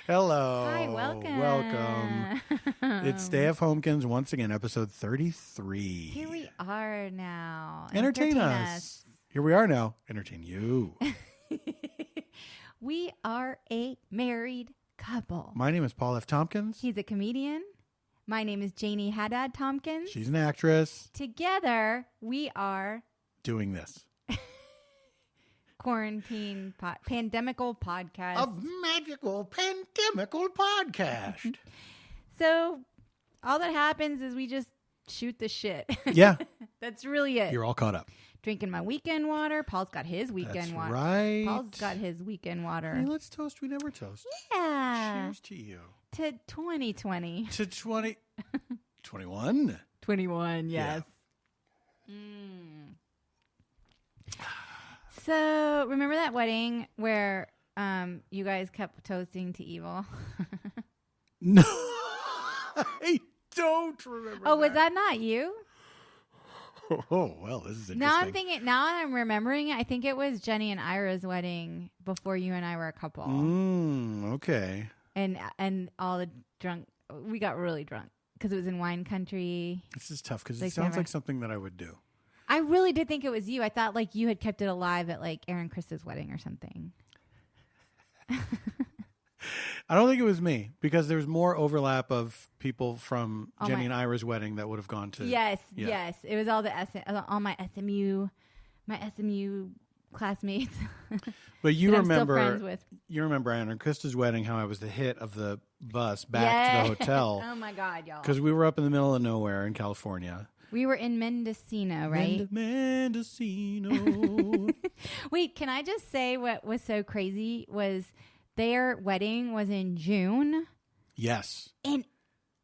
Hello. Hi, welcome. Welcome. It's Stayfhomekins once again, episode 33. Here we are now. Entertain us. Here we are now. Entertain you. We are a married couple. My name is Paul F. Tompkins. He's a comedian. My name is Janie Haddad Tompkins. She's an actress. Together, we are doing this. Quarantine pandemical podcast. A magical pandemical podcast. So all that happens is we just shoot the shit. Yeah. That's really it. You're all caught up. Drinking my weekend water. Paul's got his weekend water. Right. Paul's got his weekend water. Hey, let's toast. We never toast. Yeah. Cheers to you. To 2020. To 2021. 21, yes. Yeah. So, remember that wedding where you guys kept toasting to evil? No. I don't remember. Oh, was that not you? Oh, well, this is interesting. Now I'm remembering it. I think it was Jenny and Ira's wedding before you and I were a couple. Okay. And all the drunk, we got really drunk because it was in wine country. This is tough because it sounds like something that I would do. I really did think it was you. I thought like you had kept it alive at like Aaron Chris's wedding or something. I don't think it was me because there's more overlap of people from Jenny and Ira's wedding that would have gone to. Yes. It was all all my SMU classmates. But you remember, I'm still friends with. You remember Aaron Chris's wedding? How I was the hit of the bus back to the hotel. Oh my God, y'all! Because we were up in the middle of nowhere in California. We were in Mendocino, right? Mendocino. Wait, can I just say what was so crazy was their wedding was in June. Yes. And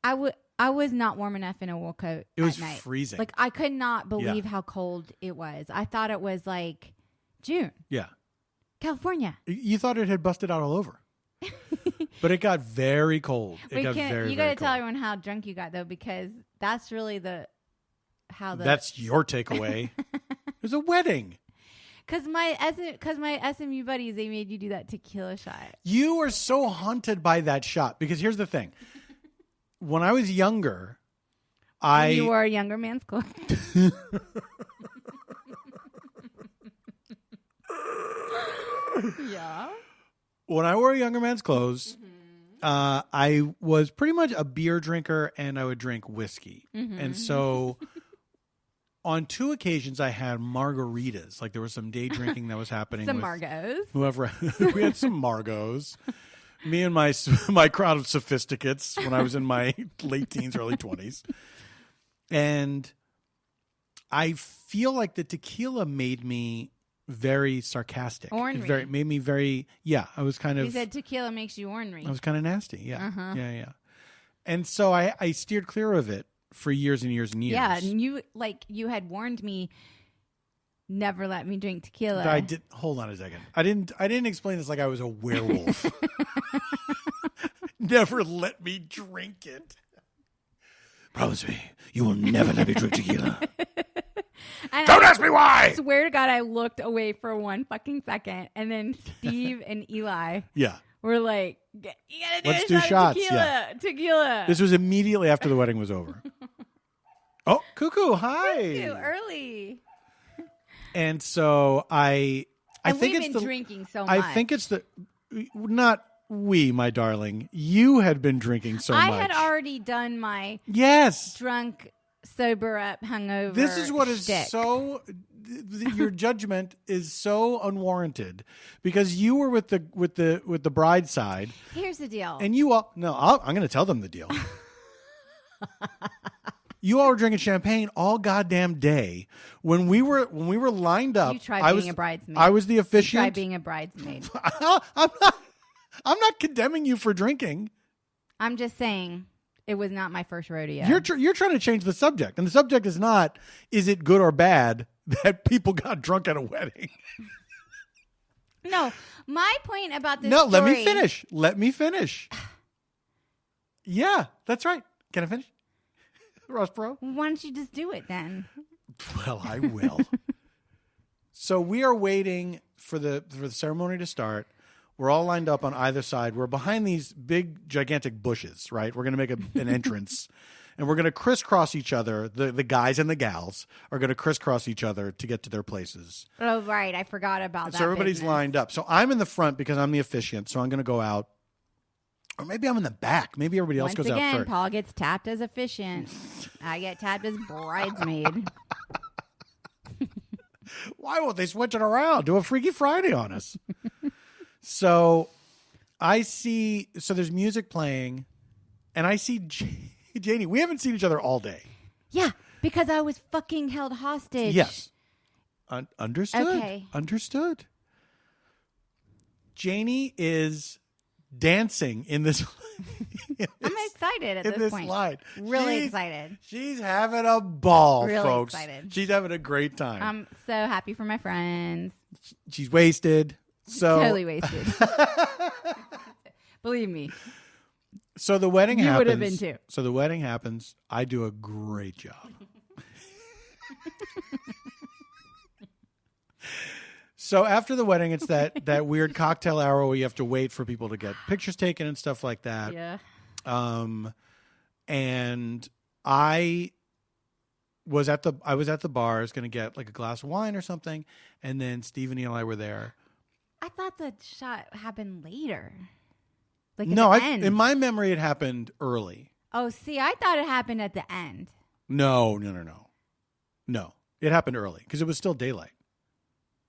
I was not warm enough in a wool coat. It was night. freezing. Like I could not believe how cold it was. I thought it was like June. Yeah. California. You thought it had busted out all over. But it got very cold. You got to tell everyone how drunk you got though, because that's really that's your takeaway. It was a wedding. Because my SMU buddies, they made you do that tequila shot. You were so haunted by that shot because here's the thing. When I was younger, you wore a younger man's clothes. Yeah. When I wore a younger man's clothes, I was pretty much a beer drinker and I would drink whiskey. Mm-hmm. And so on 2 occasions, I had margaritas. Like there was some day drinking that was happening. Some Margos. Whoever. We had some Margos. Me and my crowd of sophisticates when I was in my late teens, early 20s. And I feel like the tequila made me very sarcastic. Ornery. It made me very, I was kind of. You said tequila makes you ornery. I was kind of nasty, yeah. Uh-huh. Yeah. And so I steered clear of it for years and years and years. Yeah, and you had warned me, never let me drink tequila. I did. Hold on a second. I didn't explain this like I was a werewolf. Never let me drink it. Promise me, you will never let me drink tequila. Don't ask me why. I swear to God, I looked away for 1 fucking second, and then Steve and Eli were like, "You gotta do Let's do shots. Tequila." This was immediately after the wedding was over. Oh, cuckoo! Hi. Cuckoo, early. And so I think we've it's been drinking so much. I think it's not we, my darling. You had been drinking so much. I had already done my drunk, sober up, hungover. This is what is shtick. so. Your judgment is so unwarranted because you were with the bride side. Here's the deal. And you all I'm going to tell them the deal. You all were drinking champagne all goddamn day. When we were lined up, you tried being a bridesmaid. I was the officiant. You tried being a bridesmaid. I'm not condemning you for drinking. I'm just saying it was not my first rodeo. You're trying to change the subject, and the subject is not is it good or bad that people got drunk at a wedding. No, my point about this. No, story, let me finish. Yeah, that's right. Can I finish? Ross Bro? Why don't you just do it then? Well, I will. So we are waiting for the ceremony to start. We're all lined up on either side. We're behind these big, gigantic bushes, right? We're going to make an entrance. And we're going to crisscross each other. The guys and the gals are going to crisscross each other to get to their places. Oh, right. I forgot about that. So everybody's lined up. So I'm in the front because I'm the officiant. So I'm going to go out. Or maybe I'm in the back. Maybe everybody else goes out first. Once again, Paul gets tapped as officiant. I get tapped as bridesmaid. Why won't they switch it around? Do a Freaky Friday on us. So there's music playing, and I see Janie. We haven't seen each other all day. Yeah, because I was fucking held hostage. Yes. Understood. Okay. Understood. Janie is dancing in this. I'm excited at this point. Slide. Really excited. She's having a ball, really folks. Excited. She's having a great time. I'm so happy for my friends. She's wasted. Totally wasted. Believe me. So the wedding happens. You would have been too. So the wedding happens. I do a great job. So after the wedding, it's that weird cocktail hour where you have to wait for people to get pictures taken and stuff like that. Yeah. And I was at the bar. I was going to get like a glass of wine or something, and then Steve and Eli were there. I thought the shot happened later. Like no, at the end. In my memory, it happened early. Oh, see, I thought it happened at the end. No. It happened early because it was still daylight.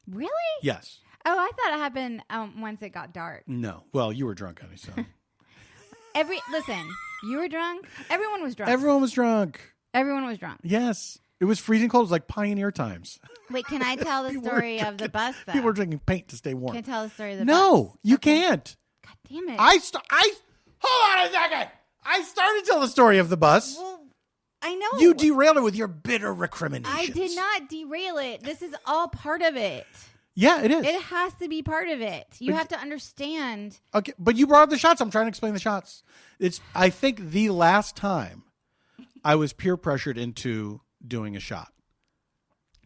Really? Yes. Oh, I thought it happened once it got dark. No. Well, you were drunk, honey. So listen, you were drunk. Everyone was drunk. Everyone was drunk. Everyone was drunk. Yes. It was freezing cold. It was like pioneer times. Wait, can I tell the story of the bus, though? People were drinking paint to stay warm. Can I tell the story of the bus? No, you can't. God damn it. Hold on a second. I started to tell the story of the bus. Well, I know. You derailed it with your bitter recriminations. I did not derail it. This is all part of it. Yeah, it is. It has to be part of it. You have to understand. Okay, but you brought up the shots. I'm trying to explain the shots. I think the last time I was peer pressured into doing a shot.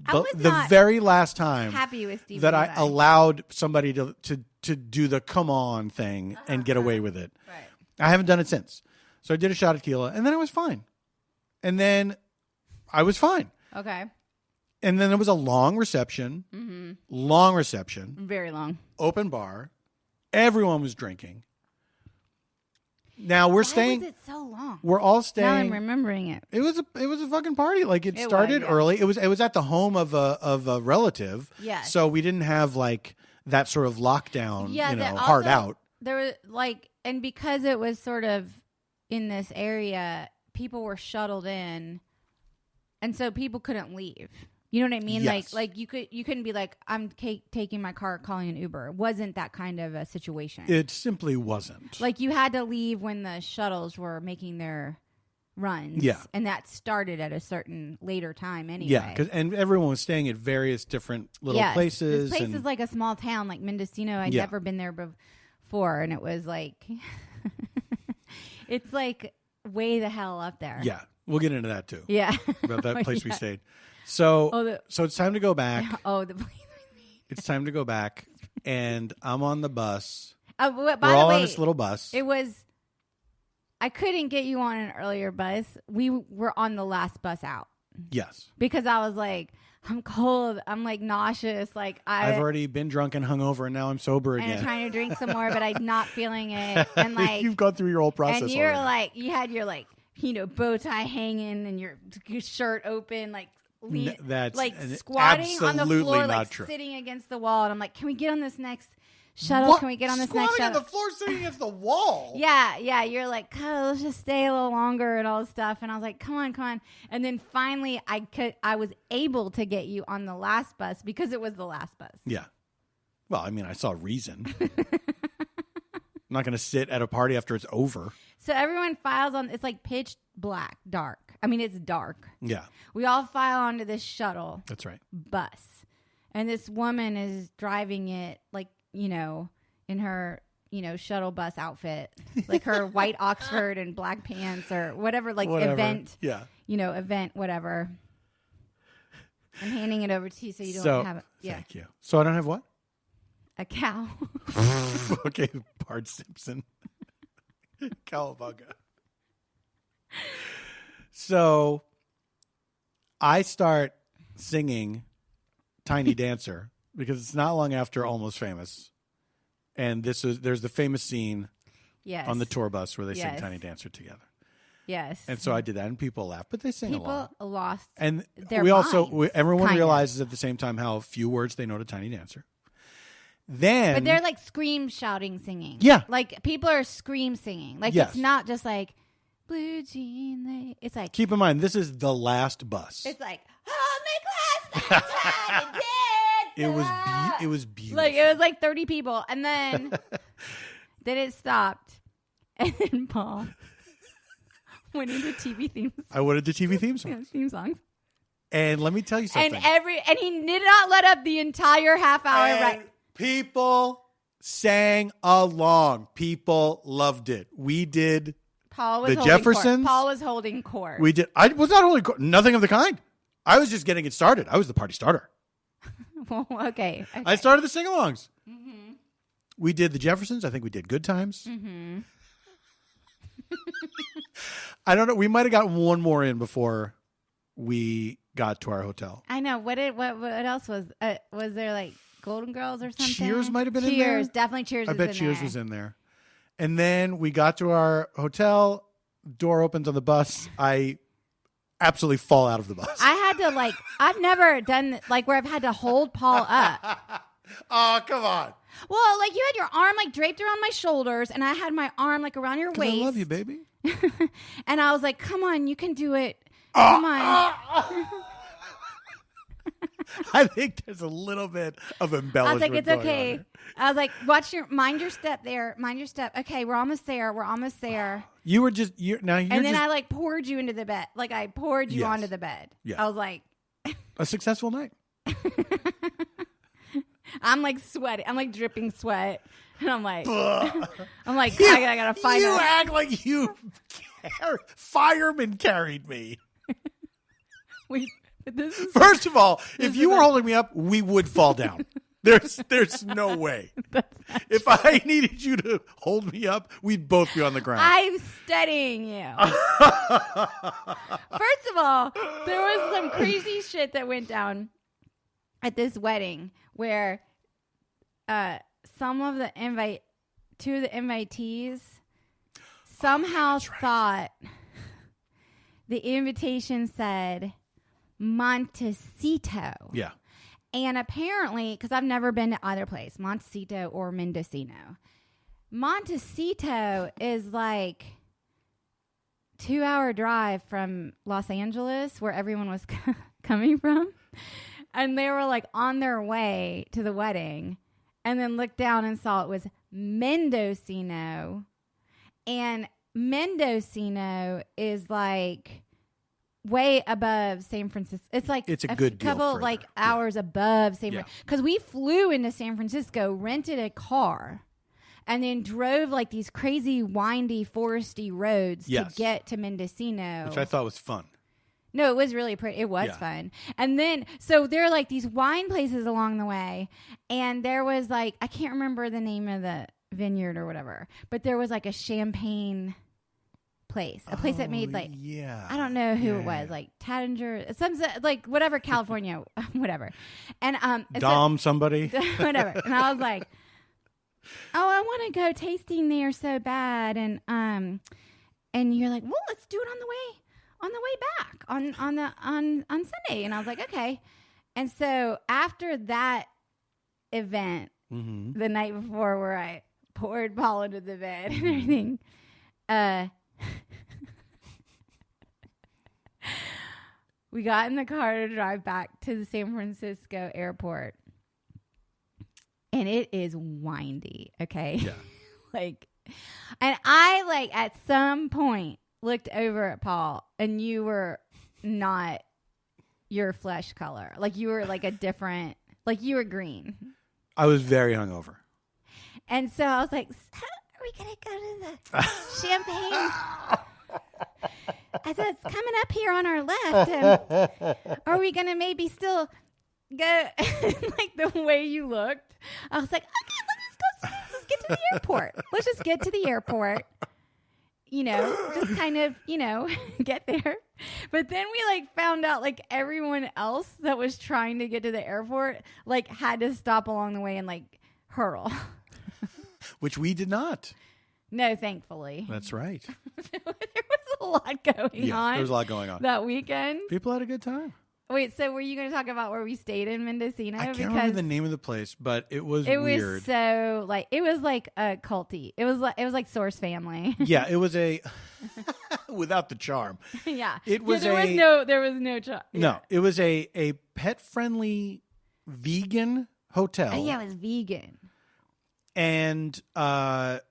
The very last time happy with Steve that I allowed somebody to do the come on thing and get away with it. Right. I haven't done it since. So I did a shot of tequila, and then I was fine. And then I was fine. Okay. And then there was a long reception. Mm-hmm. Long reception. Very long. Open bar. Everyone was drinking. Now we're staying. Why was it so long? We're all staying. Now I'm remembering it. It was a fucking party. Like it started early. It was at the home of a relative. Yes. So we didn't have like that sort of lockdown. Yeah. Hard out. There was and because it was sort of in this area, people were shuttled in, and so people couldn't leave. You know what I mean? Yes. Like you couldn't be like, I'm taking my car, calling an Uber. It wasn't that kind of a situation. It simply wasn't. Like you had to leave when the shuttles were making their runs. Yeah. And that started at a certain later time anyway. Yeah, and everyone was staying at various different little places. This place is like a small town, like Mendocino. I'd never been there before, and it was like, it's like way the hell up there. Yeah, we'll get into that too. Yeah. About that place we stayed. So it's time to go back. It's time to go back, and I'm on the bus. We're all on this little bus. I couldn't get you on an earlier bus. We were on the last bus out. Yes. Because I was like, I'm cold. I'm like nauseous. Like I've already been drunk and hungover, and now I'm sober again. And I'm trying to drink some more, but I'm not feeling it. And like you've gone through your whole process. And you're already. like, you had your like, bow tie hanging and your shirt open, like. That's like squatting on the floor, like true. Sitting against the wall, and I'm like, "Can we get on this next shuttle? Can we get on this next shuttle?" Squatting on the floor, sitting against the wall. Yeah. You're like, "Oh, let's just stay a little longer and all this stuff." And I was like, "Come on!" And then finally, I was able to get you on the last bus because it was the last bus. Yeah. Well, I mean, I saw a reason. I'm not going to sit at a party after it's over. So everyone files on. It's like pitch black, dark. I mean, it's dark. Yeah. We all file onto this shuttle. That's right. Bus. And this woman is driving it like, in her, shuttle bus outfit. Like her white Oxford and black pants or whatever, event. Yeah. Event, whatever. I'm handing it over to you so you don't have it. Yeah. Thank you. So I don't have what? a cow. Okay, Bart Simpson. Cowabunga. So I start singing Tiny Dancer because it's not long after Almost Famous. And there's the famous scene on the tour bus where they sing Tiny Dancer together. Yes. And so I did that, and people laughed, but they sing along. People lost and their everyone realizes at the same time how few words they know to Tiny Dancer. Then, but they're like scream shouting singing. Yeah. Like people are scream singing. Like it's not just like blue jean. It's like, keep in mind, this is the last bus. it's like, oh my class, It was beautiful. Like it was like 30 people, and then it stopped, and then Paul went into TV themes. I wanted the TV theme songs. Theme songs. And let me tell you something. And he did not let up the entire half hour. And people sang along. People loved it. We did. Paul was the Jeffersons. Paul was holding court. We did. I was not holding court. Nothing of the kind. I was just getting it started. I was the party starter. Well, okay. I started the sing-alongs. Mm-hmm. We did the Jeffersons. I think we did Good Times. Mm-hmm. I don't know. We might have got one more in before we got to our hotel. I know. What else was there, like Golden Girls or something? Cheers might have been in there. Cheers, definitely Cheers. I bet Cheers was in there. And then we got to our hotel. Door opens on the bus. I absolutely fall out of the bus. I had to I've never done where I've had to hold Paul up. Oh, come on. Well, like you had your arm draped around my shoulders, and I had my arm around your waist. I love you, baby. And I was like, "Come on, you can do it. Come on." I think there's a little bit of embellishment. I was like, "It's okay." On I was like, mind your step there. Mind your step. Okay, we're almost there. You were just and then I poured you into the bed. Like I poured you onto the bed. Yeah. I was like, a successful night. I'm sweating. I'm dripping sweat. And I'm like, I gotta find You act like you fireman carried me. First of all, if you were holding me up, we would fall down. There's no way. If I needed you to hold me up, we'd both be on the ground. I'm studying you. First of all, there was some crazy shit that went down at this wedding where two of the invitees somehow thought the invitation said Montecito. Yeah. And apparently, because I've never been to either place, Montecito or Mendocino. Montecito is 2-hour drive from Los Angeles, where everyone was coming from. And they were on their way to the wedding, and then looked down and saw it was Mendocino. And Mendocino is way above San Francisco. It's a good couple deal hours above San Francisco. Because we flew into San Francisco, rented a car, and then drove these crazy windy foresty roads to get to Mendocino. Which I thought was fun. No, it was really pretty. It was fun. And then, so there are these wine places along the way. And there was I can't remember the name of the vineyard or whatever, but there was a champagne place, a place that made I don't know who it was, Tattinger, some whatever, California, whatever. And Dom somebody. Whatever. And I was like, oh, I want to go tasting there so bad. And you're like, well, let's do it on the way back on Sunday. And I was like, okay. And so after that event, the night before, where I poured Paul into the bed and everything, we got in the car to drive back to the San Francisco airport, and it is windy. Okay. Yeah. And I at some point looked over at Paul, and you were not your flesh color. You were a different, you were green. I was very hungover. And so I was like, are we going to go to the champagne? I said, it's coming up here on our left. And are we going to maybe still go? The way you looked, I was like, okay, to the airport. Let's just get to the airport. Just kind of, get there. But then we found out everyone else that was trying to get to the airport had to stop along the way and hurl. Which we did not. No, thankfully. That's right. There was a lot going on. There was a lot going on that weekend. People had a good time. Wait, so were you going to talk about where we stayed in Mendocino? I can't remember the name of the place, but it was weird. Was so it was a culty. It was like Source Family. Yeah, it was a without the charm. Yeah, it was there was no charm. Yeah. No, it was a pet friendly vegan hotel. Yeah, it was vegan, and the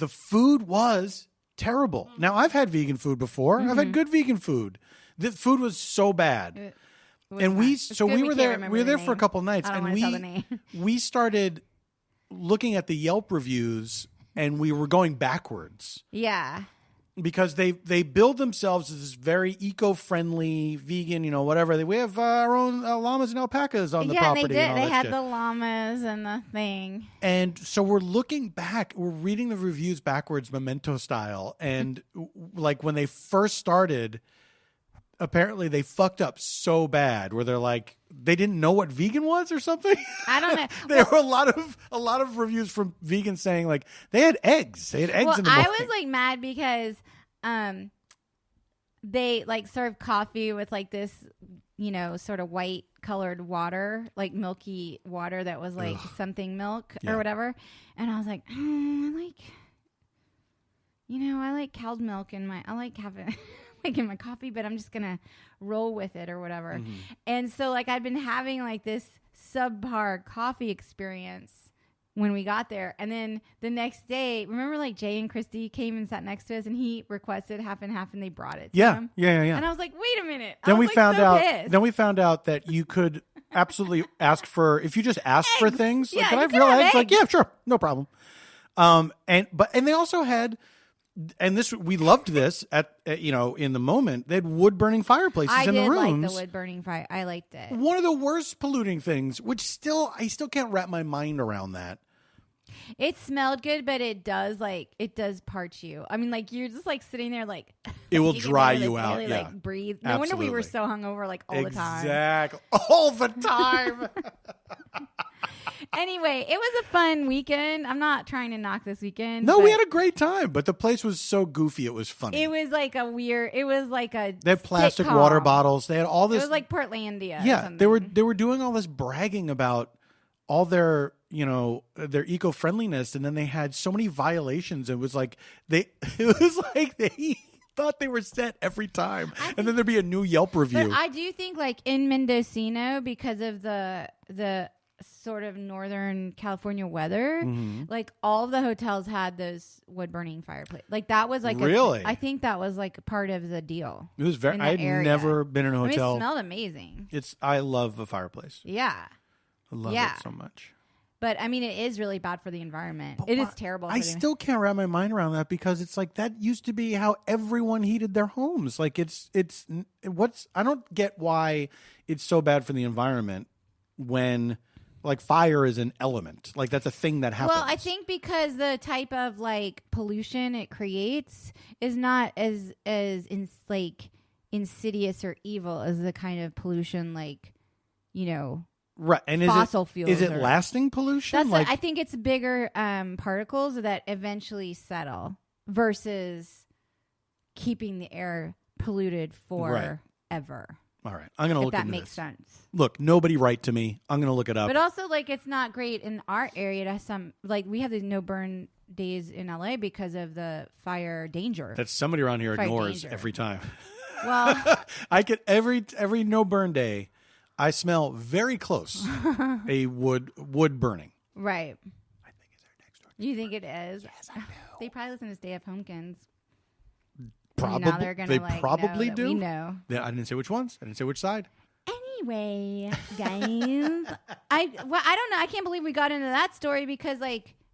food was terrible. Now I've had vegan food before. I've had good vegan food. The food was so bad. And we were there for a couple of nights, and we started looking at the Yelp reviews, and we were going backwards. Yeah, because they build themselves as this very eco-friendly vegan, whatever. We have our own llamas and alpacas on the property. Yeah, they did. They had the llamas and the thing. And so we're looking back, we're reading the reviews backwards, Memento style, and when they first started. Apparently they fucked up so bad where they're they didn't know what vegan was or something. I don't know. There were a lot of reviews from vegans saying they had eggs. They had eggs in the morning. I was mad because they served coffee with this sort of white colored water, milky water that was something milk or whatever. And I was like, I like cow's milk in my having in my coffee, but I'm just gonna roll with it or whatever. Mm-hmm. And so I'd been having this subpar coffee experience when we got there, and then the next day, remember Jay and Christy came and sat next to us, and he requested half and half, and they brought it to him. Yeah. And I was like, wait a minute. Then we found out that you could absolutely ask for, if you just ask eggs. For things, yeah, can I have real eggs? Yeah, sure, no problem. And they also had. And we loved this in the moment. They had wood burning fireplaces in the rooms. I did like the wood burning fire. I liked it. One of the worst polluting things, which I still can't wrap my mind around that. It smelled good, but it does parch you. I mean, you're just sitting there it will dry you out. Really, yeah, breathe. No wonder we were so hungover all the time. Exactly, all the time. Anyway, it was a fun weekend. I'm not trying to knock this weekend. No, we had a great time, but the place was so goofy. It was funny. It was They had plastic sitcom. Water bottles. They had all this. It was like Portlandia. Yeah, they were doing all this bragging about all their their eco-friendliness, and then they had so many violations. It was they thought they were set every time, and then there'd be a new Yelp review. But I do think in Mendocino, because of the sort of Northern California weather, all of the hotels had those wood burning fireplace. That was really. I think that was part of the deal. It was very. I had never been in a hotel. It smelled amazing. I love a fireplace. Yeah, I love it so much. But I mean, it is really bad for the environment. It is terrible. I still can't wrap my mind around that, because it's that used to be how everyone heated their homes. I don't get why it's so bad for the environment when fire is an element. That's a thing that happens. Well, I think because the type of pollution it creates is not as insidious or evil as the kind of pollution right. And fossil fuels. Is it lasting pollution? I think it's bigger particles that eventually settle versus keeping the air polluted forever. All right, I'm going to look into this. If that makes sense. Look, nobody write to me. I'm going to look it up. But also, it's not great in our area to have we have the no burn days in LA because of the fire danger. That somebody around here ignores every time. Well, I get every no burn day. I smell very close a wood burning. Right. I think it's our next door. You think it is? Yes, I do. They probably listen to Stayfhomekins. Probably. Now they're gonna, they probably know do. We know. I didn't say which ones. I didn't say which side. Anyway, guys, I don't know. I can't believe we got into that story because,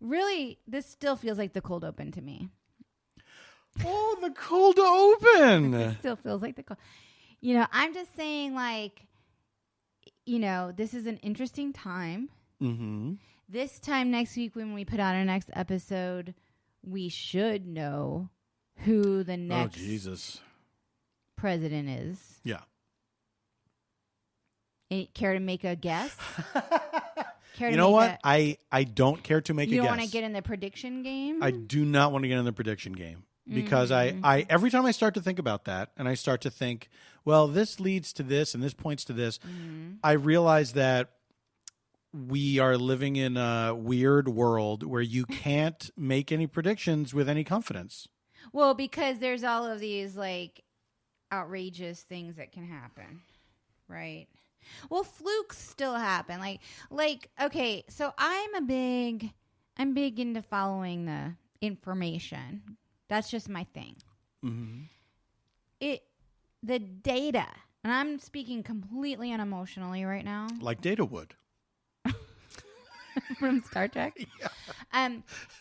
really, this still feels like the cold open to me. Oh, the cold open. It still feels like the cold. I'm just saying, this is an interesting time. Mm-hmm. this time next week when we put out our next episode, we should know who the next president is. Yeah. Care to make a guess? You know what? I don't care to make a guess. You don't want to get in the prediction game? I do not want to get in the prediction game because I every time I start to think about that and I start to think, well, this leads to this and this points to this, I realize that we are living in a weird world where you can't make any predictions with any confidence. Well, because there's all of these like outrageous things that can happen, right? Well, flukes still happen. Like okay, so I'm big into following the information. That's just my thing. The data, and I'm speaking completely unemotionally right now. Like Data would. From Star Trek? Yeah.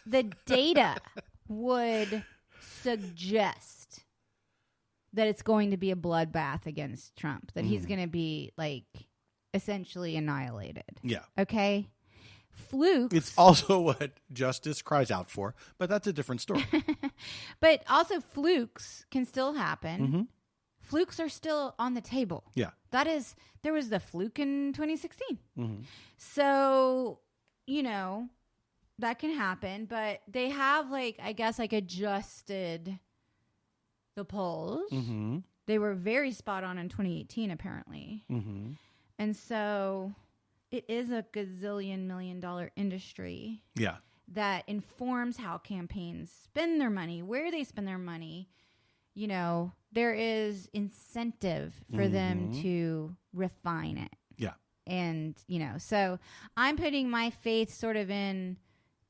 The data would suggest that it's going to be a bloodbath against Trump, that he's going to be like essentially annihilated. Yeah. Okay. Flukes. It's also what justice cries out for, but that's a different story. But also flukes can still happen. Flukes are still on the table. Yeah. There was the fluke in 2016. So, that can happen, but they have I guess adjusted the polls. They were very spot on in 2018, apparently. And so it is a gazillion $1 million industry. Yeah. That informs how campaigns spend their money, where they spend their money. There is incentive for them to refine it. Yeah. And, so I'm putting my faith sort of in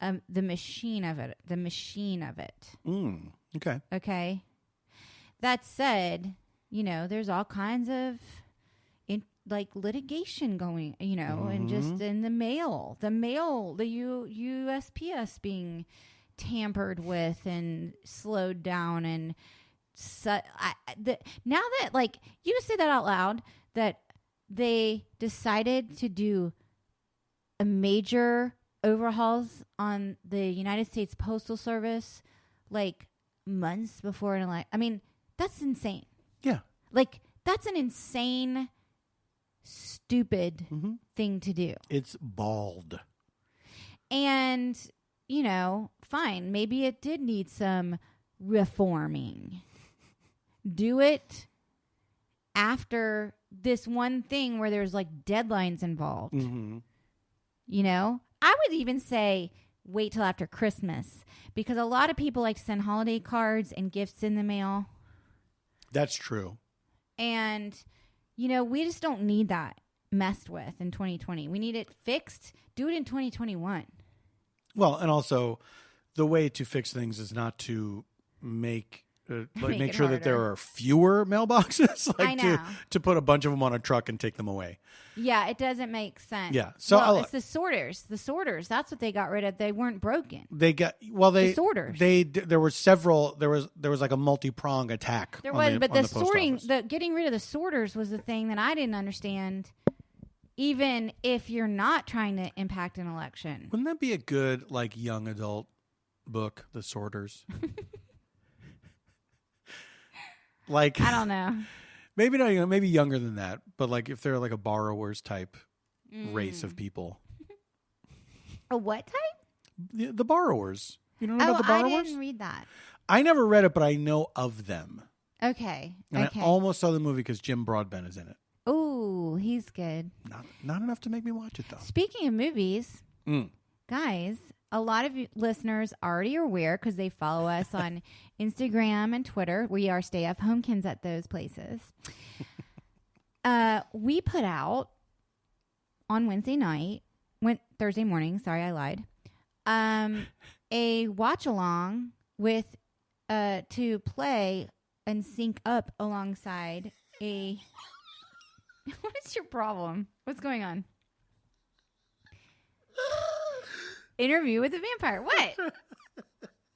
the machine of it. Okay. Okay. That said, there's all kinds of litigation going, and just in the mail, the USPS being tampered with and slowed down. And now that you say that out loud, that they decided to do a major overhauls on the United States Postal Service months before an election. I mean, that's insane. Yeah. That's an insane, stupid thing to do. It's bald. And, fine. Maybe it did need some reforming. Do it after this one thing where there's deadlines involved. I would even say wait till after Christmas, because a lot of people send holiday cards and gifts in the mail. That's true. And, we just don't need that messed with in 2020. We need it fixed. Do it in 2021. Well, and also the way to fix things is not to make sure harder. that there are fewer mailboxes, I know. to put a bunch of them on a truck and take them away. Yeah, it doesn't make sense. Yeah. So it's the sorters. The sorters, that's what they got rid of. They weren't broken. The sorters. There were several. There was a multi-pronged attack. But the sorting, the getting rid of the sorters was the thing that I didn't understand. Even if you're not trying to impact an election, wouldn't that be a good young adult book, The Sorters? I don't know. Maybe not. Maybe younger than that. But if they're a borrowers type race of people. A what type? The borrowers. You don't know about the borrowers? I didn't read that. I never read it, but I know of them. Okay. And I almost saw the movie because Jim Broadbent is in it. Oh, he's good. Not enough to make me watch it though. Speaking of movies, guys, a lot of you listeners already are aware because they follow us on Instagram and Twitter. We are stayfhomekins at those places. We put out on Thursday morning. Sorry, I lied. A watch along with to play and sync up alongside a. What is your problem? What's going on? Interview with a vampire. What?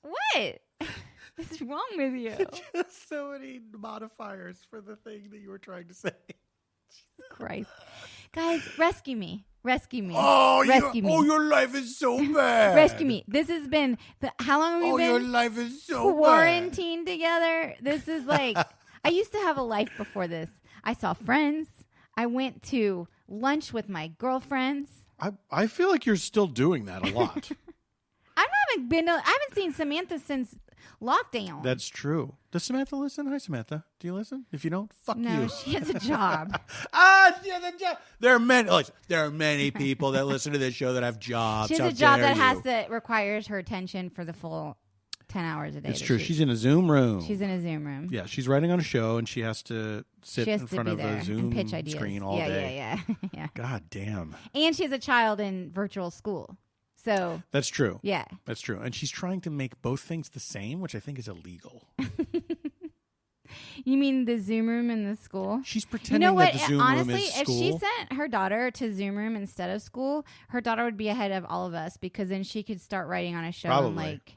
What? What's wrong with you? Just so many modifiers for the thing that you were trying to say. Jesus Christ. Guys, rescue me. Rescue me. Oh, rescue me. Oh, your life is so bad. Rescue me. This has been how long have we been? Oh, your life is so quarantined together. This is like I used to have a life before this. I saw friends. I went to lunch with my girlfriends. I feel like you're still doing that a lot. I haven't seen Samantha since lockdown. That's true. Does Samantha listen? Hi, Samantha. Do you listen? If you don't, fuck you. No, she has a job. She has a job. There are many people that listen to this show that have jobs. She has a job that requires her attention for the full 10 hours a day. It's true. She's in a Zoom room. She's in a Zoom room. Yeah, she's writing on a show, and she has to sit in front of a Zoom screen all day. Yeah. God damn. And she has a child in virtual school. So that's true. Yeah. That's true. And she's trying to make both things the same, which I think is illegal. You mean the Zoom room in the school? She's pretending that the Zoom honestly, room is school. If she sent her daughter to Zoom room instead of school, her daughter would be ahead of all of us because then she could start writing on a show in like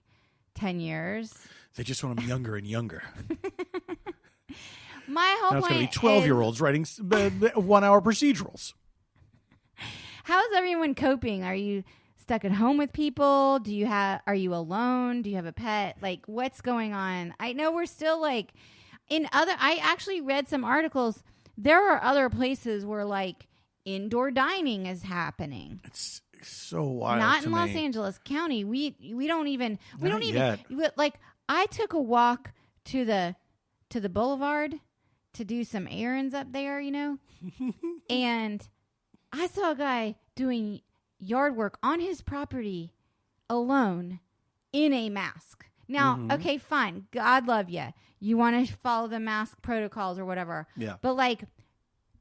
10 years. They just want them younger and younger. My whole now point it's going to be 12-year-olds writing 1-hour procedurals. How's everyone coping? Are you stuck at home with people? Are you alone? Do you have a pet? Like, what's going on? I know we're still like I actually read some articles. There are other places where like indoor dining is happening. It's so wild. Not in Los Angeles County. We don't even yet. Like I took a walk to the boulevard to do some errands up there, and I saw a guy doing yard work on his property alone in a mask. Now, okay, fine. God love you. You want to follow the mask protocols or whatever. Yeah. But like,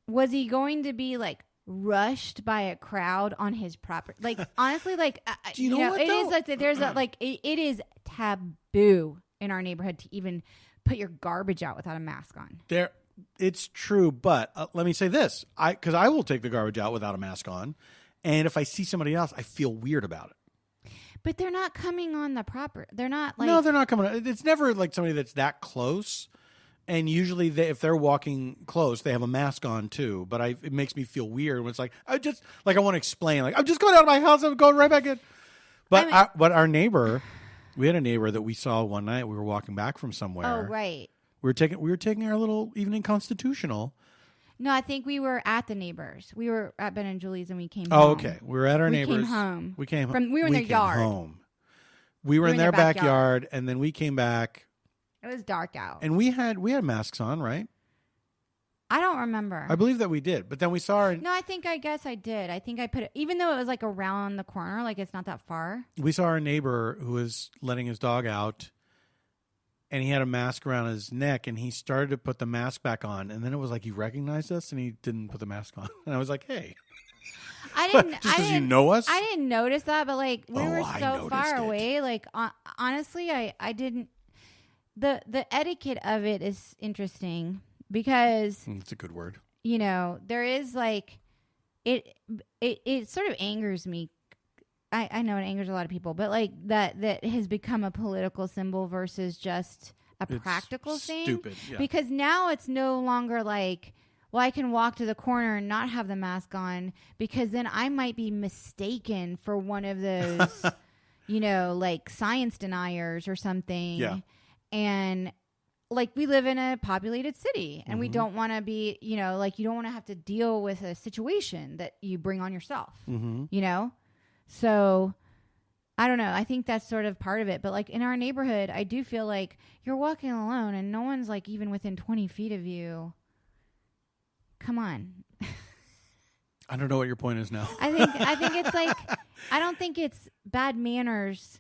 was he going to be like rushed by a crowd on his property? Like, honestly, like, do you know what, it is like there's a like it is taboo in our neighborhood to even put your garbage out without a mask on. It's true, but let me say this: because I will take the garbage out without a mask on. And if I see somebody else, I feel weird about it. But they're not coming on the proper. They're not like... No, they're not coming. It's never like somebody that's that close. And usually if they're walking close, they have a mask on too. But it makes me feel weird when it's like, I want to explain. Like, I'm just going out of my house. I'm going right back in. But but our neighbor, we had a neighbor that we saw one night. We were walking back from somewhere. Oh, right. We were taking our little evening constitutional. No, I think we were at the neighbors. We were at Ben and Julie's and we came home. Oh, okay. We were at our neighbors. We came home. We came home. We were in their yard. Home. We were in their backyard, and then we came back. It was dark out. And we had masks on, right? I don't remember. I believe that we did. But then we saw her. No, I guess I did. I think I put it, even though it was like around the corner, like it's not that far. We saw our neighbor who was letting his dog out. And he had a mask around his neck, and he started to put the mask back on. And then it was like he recognized us, and he didn't put the mask on. And I was like, hey. Just because you know us? I didn't notice that, but like we were so far away. Like honestly, I didn't. The etiquette of it is interesting because... It's a good word. There is like... It sort of angers me. I know it angers a lot of people, but like that has become a political symbol versus just a practical thing. Stupid, yeah. Because now it's no longer like, well, I can walk to the corner and not have the mask on because then I might be mistaken for one of those, like science deniers or something. Yeah. And like we live in a populated city and we don't want to be, like you don't want to have to deal with a situation that you bring on yourself, So, I don't know. I think that's sort of part of it. But, like, in our neighborhood, I do feel like you're walking alone and no one's, like, even within 20 feet of you. Come on. I don't know what your point is now. I think it's, like, I don't think it's bad manners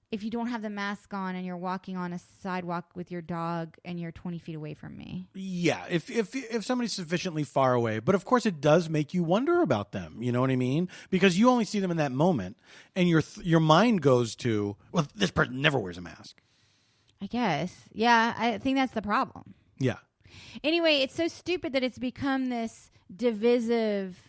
if you don't have the mask on and you're walking on a sidewalk with your dog and you're 20 feet away from me. Yeah, if somebody's sufficiently far away. But, of course, it does make you wonder about them. You know what I mean? Because you only see them in that moment. And your mind goes to, well, this person never wears a mask. I guess. Yeah, I think that's the problem. Yeah. Anyway, it's so stupid that it's become this divisive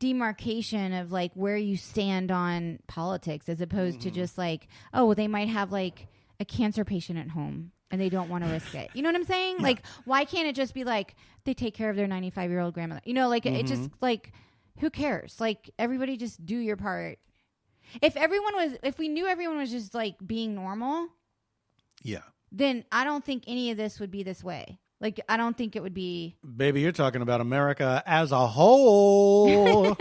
demarcation of like where you stand on politics as opposed to just like, oh, well, they might have like a cancer patient at home and they don't want to risk it. You know what I'm saying? Yeah. Like, why can't it just be like they take care of their 95-year-old grandmother? You know, like it just like, who cares? Like, everybody just do your part. If we knew everyone was just like being normal, yeah, then I don't think any of this would be this way. Like, I don't think it would be. Baby, you're talking about America as a whole.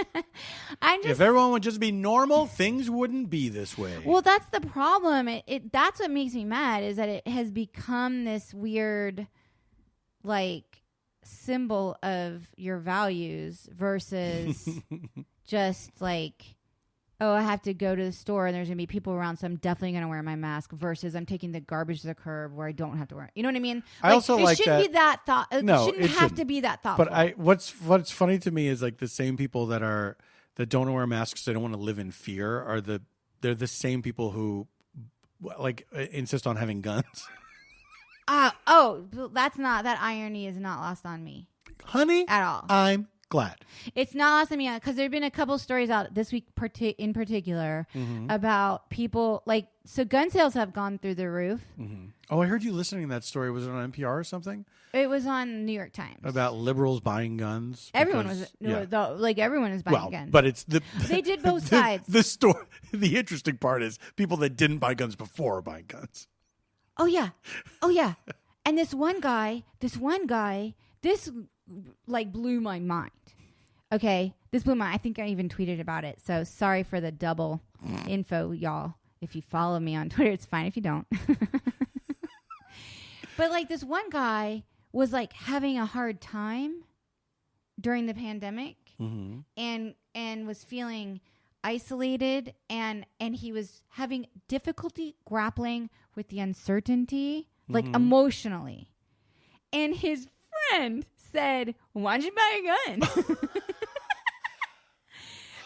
If everyone would just be normal, things wouldn't be this way. Well, that's the problem. That's what makes me mad, is that it has become this weird, like, symbol of your values versus just like, oh, I have to go to the store and there's going to be people around, so I'm definitely going to wear my mask, versus I'm taking the garbage to the curb where I don't have to wear it. You know what I mean? I also like that. It shouldn't be that thought. No, it shouldn't have to be that thoughtful. But what's funny to me is like the same people that don't wear masks, they don't want to live in fear, they're the same people who like insist on having guns. That irony is not lost on me. Honey, at all. I'm glad. It's not lost on me because there have been a couple stories out this week in particular about people like, so gun sales have gone through the roof. Mm-hmm. Oh, I heard you listening to that story. Was it on NPR or something? It was on New York Times. About liberals buying guns. Everyone is buying guns. But it's they did both sides. The interesting part is people that didn't buy guns before are buying guns. Oh yeah. And this one guy, this like blew my mind. Okay, this blew my. I think I even tweeted about it. So sorry for the double info, y'all. If you follow me on Twitter, it's fine if you don't. But like, this one guy was like having a hard time during the pandemic, and was feeling isolated, and he was having difficulty grappling with the uncertainty, like emotionally. And his friend said, "Why don't you buy a gun?"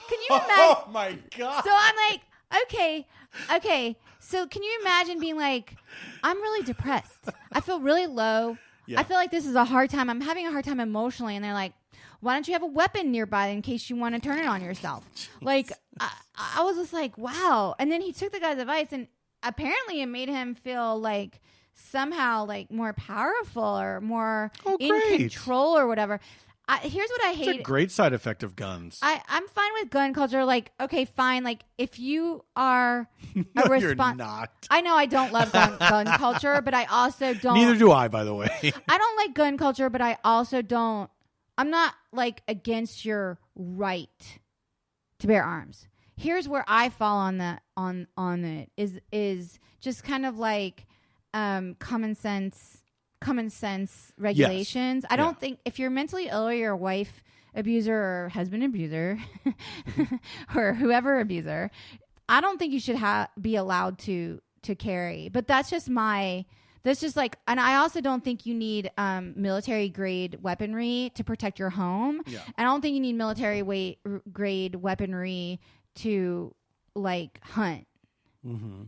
Can you imagine? Oh my God. So I'm like, okay. So can you imagine being like, I'm really depressed. I feel really low. Yeah. I feel like this is a hard time. I'm having a hard time emotionally. And they're like, why don't you have a weapon nearby in case you want to turn it on yourself? Like, I was just like, wow. And then he took the guy's advice, and apparently it made him feel like somehow like more powerful or more in control or whatever. Here's what I hate. It's a great side effect of guns. I'm fine with gun culture. Like, okay, fine. Like, if you are no, you're not. I know I don't love gun culture, but I also don't. Neither do I, by the way. I don't like gun culture, but I also don't. I'm not like against your right to bear arms. Here's where I fall on it is just kind of like common sense regulations. Yes. I don't think if you're mentally ill or you're a wife abuser or husband abuser or whoever abuser, I don't think you should be allowed to carry. But that's just like, and I also don't think you need military grade weaponry to protect your home. Yeah. I don't think you need military grade weaponry to like hunt.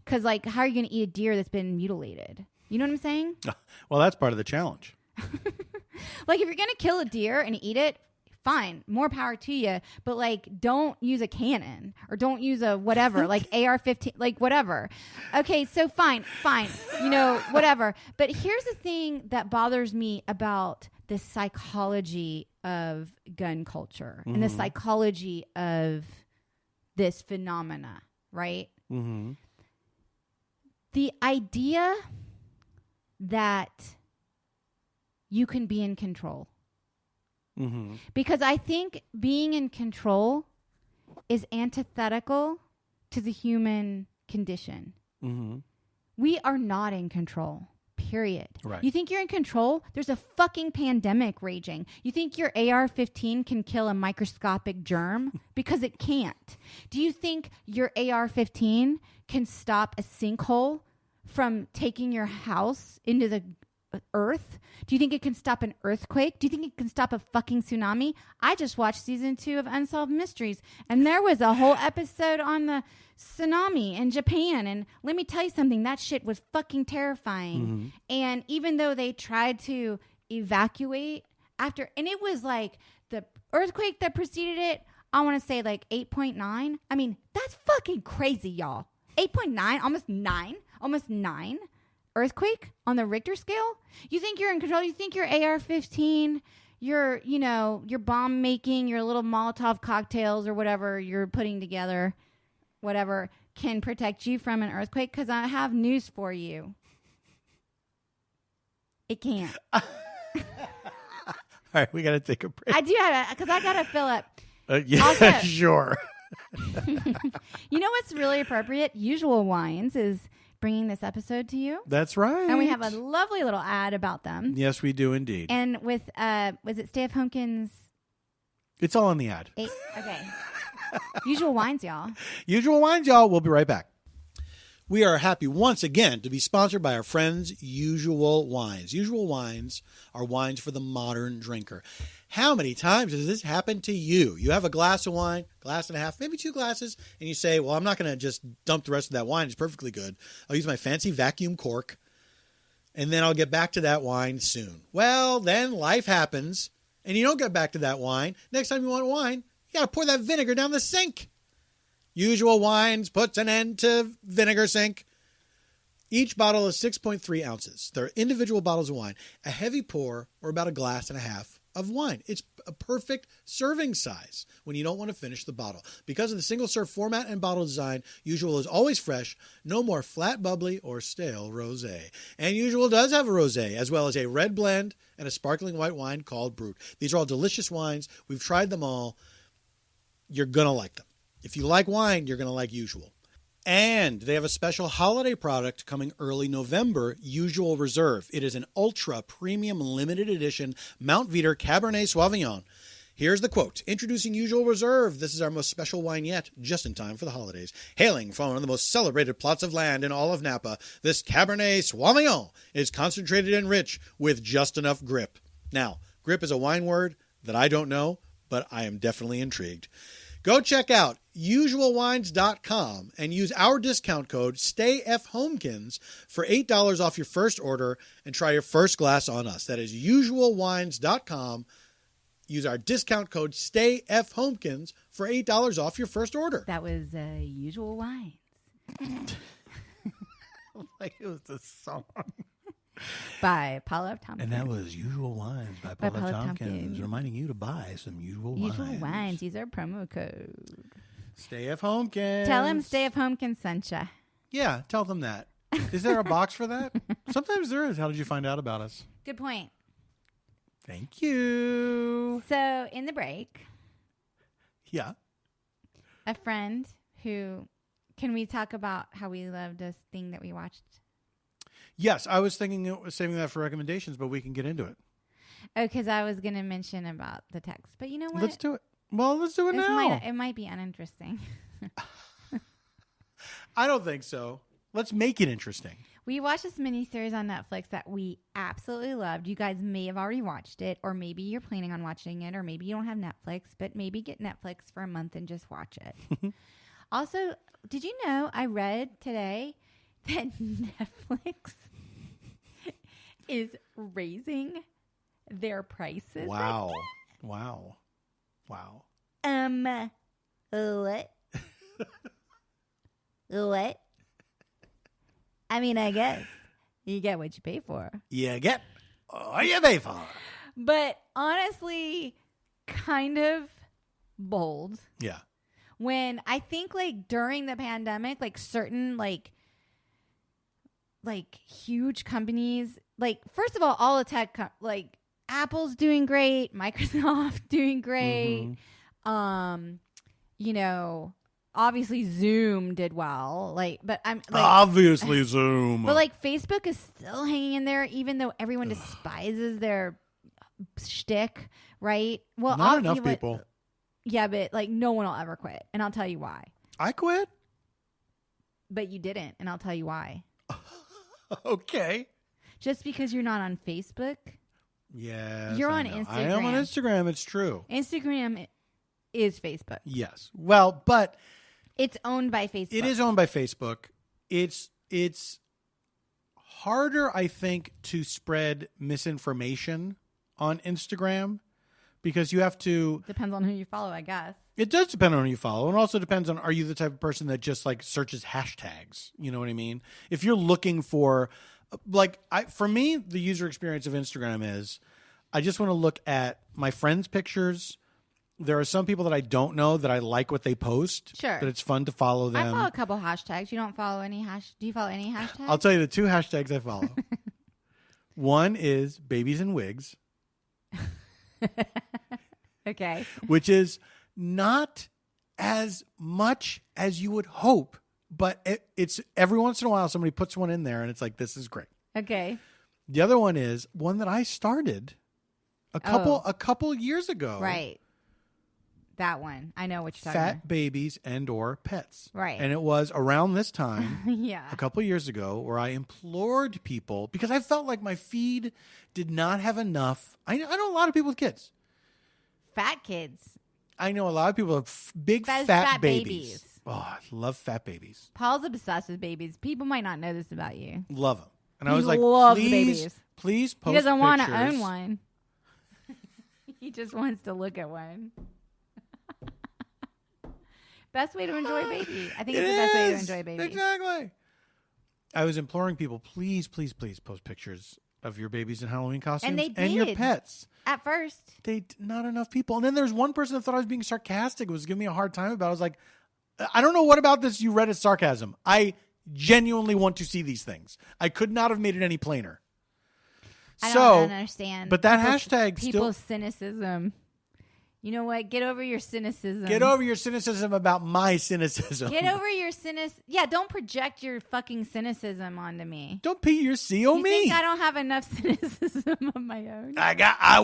Because like, how are you going to eat a deer that's been mutilated? You know what I'm saying? Well, that's part of the challenge. Like, if you're going to kill a deer and eat it, fine, more power to you. But like, don't use a cannon or don't use a whatever, like AR-15, like whatever. Okay, so fine, you know, whatever. But here's the thing that bothers me about the psychology of gun culture and the psychology of this phenomena, right? Mm-hmm. The idea that you can be in control. Because I think being in control is antithetical to the human condition. We are not in control, period. Right. You think you're in control? There's a fucking pandemic raging. You think your AR-15 can kill a microscopic germ? Because it can't. Do you think your AR-15 can stop a sinkhole from taking your house into the earth? Do you think it can stop an earthquake? Do you think it can stop a fucking tsunami? I just watched season 2 of Unsolved Mysteries, and there was a whole episode on the tsunami in Japan. And let me tell you something, that shit was fucking terrifying. And even though they tried to evacuate after, and it was like the earthquake that preceded it, I want to say like 8.9. I mean, that's fucking crazy, y'all. 8.9, almost 9. earthquake on the Richter scale? You think you're in control? You think your AR-15, your bomb making, your little Molotov cocktails or whatever you're putting together, whatever, can protect you from an earthquake? Because I have news for you. It can't. All right, we got to take a break. I do have it, because I got to fill up. Yeah, Also, sure. You know what's really appropriate? Usual Wines is bringing this episode to you. That's right. And we have a lovely little ad about them. Yes, we do indeed. And with, was it stayfhomekins? It's all in the ad. Okay. Usual Wines, y'all. Usual Wines, y'all. We'll be right back. We are happy once again to be sponsored by our friends Usual Wines. Usual Wines are wines for the modern drinker. How many times has this happened to you? You have a glass of wine, glass and a half, maybe 2 glasses, and you say, well, I'm not going to just dump the rest of that wine. It's perfectly good. I'll use my fancy vacuum cork, and then I'll get back to that wine soon. Well, then life happens, and you don't get back to that wine. Next time you want wine, you got to pour that vinegar down the sink. Usual Wines puts an end to vinegar sink. Each bottle is 6.3 ounces. They're individual bottles of wine, a heavy pour, or about a glass and a half of wine. It's a perfect serving size when you don't want to finish the bottle. Because of the single-serve format and bottle design, Usual is always fresh, no more flat, bubbly, or stale rosé. And Usual does have a rosé, as well as a red blend and a sparkling white wine called Brut. These are all delicious wines. We've tried them all. You're going to like them. If you like wine, you're going to like Usual. And they have a special holiday product coming early November, Usual Reserve. It is an ultra premium limited edition Mount Veeder Cabernet Sauvignon. Here's the quote. Introducing Usual Reserve. This is our most special wine yet, just in time for the holidays. Hailing from one of the most celebrated plots of land in all of Napa, this Cabernet Sauvignon is concentrated and rich with just enough grip. Now, grip is a wine word that I don't know, but I am definitely intrigued. Go check out usualwines.com and use our discount code stayfhomekins for $8 off your first order and try your first glass on us. That is usualwines.com. Use our discount code stayfhomekins for $8 off your first order. That was Usual Wines. Like it was a song. By Paula Tompkins. And that was Usual Wines by Paula Tompkins, reminding you to buy some Usual Wines. Usual Wines. Use our promo code. Stayfhomekins. Tell him Stayfhomekins sent ya. Yeah, tell them that. Is there a box for that? Sometimes there is. How did you find out about us? Good point. Thank you. So, in the break. Yeah. A friend who... Can we talk about how we loved this thing that we watched? Yes, I was thinking it was saving that for recommendations, but we can get into it. Oh, because I was going to mention about the text. But you know what? Let's do it. Well, let's do it now. It might be uninteresting. I don't think so. Let's make it interesting. We watched this miniseries on Netflix that we absolutely loved. You guys may have already watched it, or maybe you're planning on watching it, or maybe you don't have Netflix, but maybe get Netflix for a month and just watch it. Also, did you know I read today that Netflix is raising their prices? Wow. Wow. What? What? I mean, I guess you get what you pay for. You get what you pay for. But honestly, kind of bold. Yeah. When I think like during the pandemic, like certain like huge companies, like first of all the tech, like Apple's doing great, Microsoft doing great. Mm-hmm. You know, obviously Zoom did well. But I'm like, obviously Zoom. But like Facebook is still hanging in there, even though everyone despises their shtick, right? Well, not enough people. Yeah, but like no one will ever quit, and I'll tell you why. I quit, but you didn't, and I'll tell you why. Okay. Just because you're not on Facebook. Yeah. You're on Instagram. I am on Instagram. It's true. Instagram is Facebook. Yes. Well, but it's owned by Facebook. It is owned by Facebook. It's harder, I think, to spread misinformation on Instagram because you have to... Depends on who you follow, I guess. It does depend on who you follow. And also depends on, are you the type of person that just like searches hashtags? You know what I mean? If you're looking for For me, the user experience of Instagram is I just want to look at my friends' pictures. There are some people that I don't know that I like what they post. Sure. That it's fun to follow them. I follow a couple hashtags. You don't follow any Do you follow any hashtags? I'll tell you the 2 hashtags I follow. One is babies and wigs. Okay. Which is not as much as you would hope, but it's every once in a while somebody puts one in there and it's like, this is great. Okay. The other one is one that I started a couple years ago. Right. That one. I know what you're talking about. Fat babies and or pets. Right. And it was around this time, yeah, a couple years ago, where I implored people because I felt like my feed did not have enough. I know a lot of people with kids. Fat kids. I know a lot of people have big fat babies. Oh, I love fat babies. Paul's obsessed with babies. People might not know this about you. Love them. And he I was like, loves please babies. Please post He doesn't want to pictures. own one. He just wants to look at one. Best way to enjoy baby. I think it's the best way to enjoy baby. Exactly. I was imploring people, please, please, please post pictures of your babies in Halloween costumes And they did. and your pets. At first. Not enough people. And then there's one person that thought I was being sarcastic, was giving me a hard time about it. I was like, I don't know what about this you read as sarcasm. I genuinely want to see these things. I could not have made it any plainer. I don't understand. But that hashtag people's cynicism. You know what? Get over your cynicism. Get over your cynicism about my cynicism. Get over your cynicism. Yeah, don't project your fucking cynicism onto me. Don't pee your C on you me. Think I don't have enough cynicism of my own?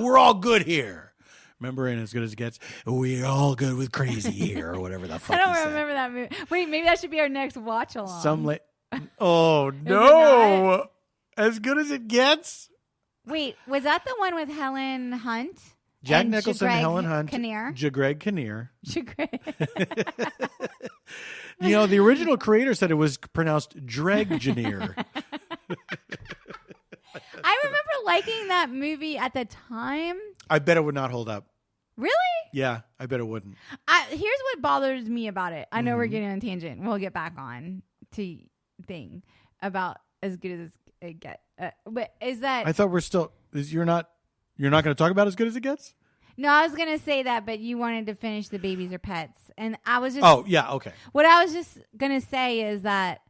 We're all good here. Remember in As Good as It Gets, we're all good with crazy here, or whatever the fuck I don't remember that movie. Wait, maybe that should be our next watch along. Oh, no. As Good as It Gets? Wait, was that the one with Helen Hunt? Jack Nicholson, Helen Hunt, Kinnear. Greg Kinnear. You know, the original creator said it was pronounced Dreg Kinnear. I remember liking that movie at the time. I bet it would not hold up. Really? Yeah, I bet it wouldn't. Here's what bothers me about it. I know we're getting on a tangent. We'll get back on to thing about As Good as It Gets. But is that... I thought we're still... You're not going to talk about As Good as It Gets? No, I was going to say that, but you wanted to finish the babies or pets. And I was just... Oh, yeah, okay. What I was just going to say is that,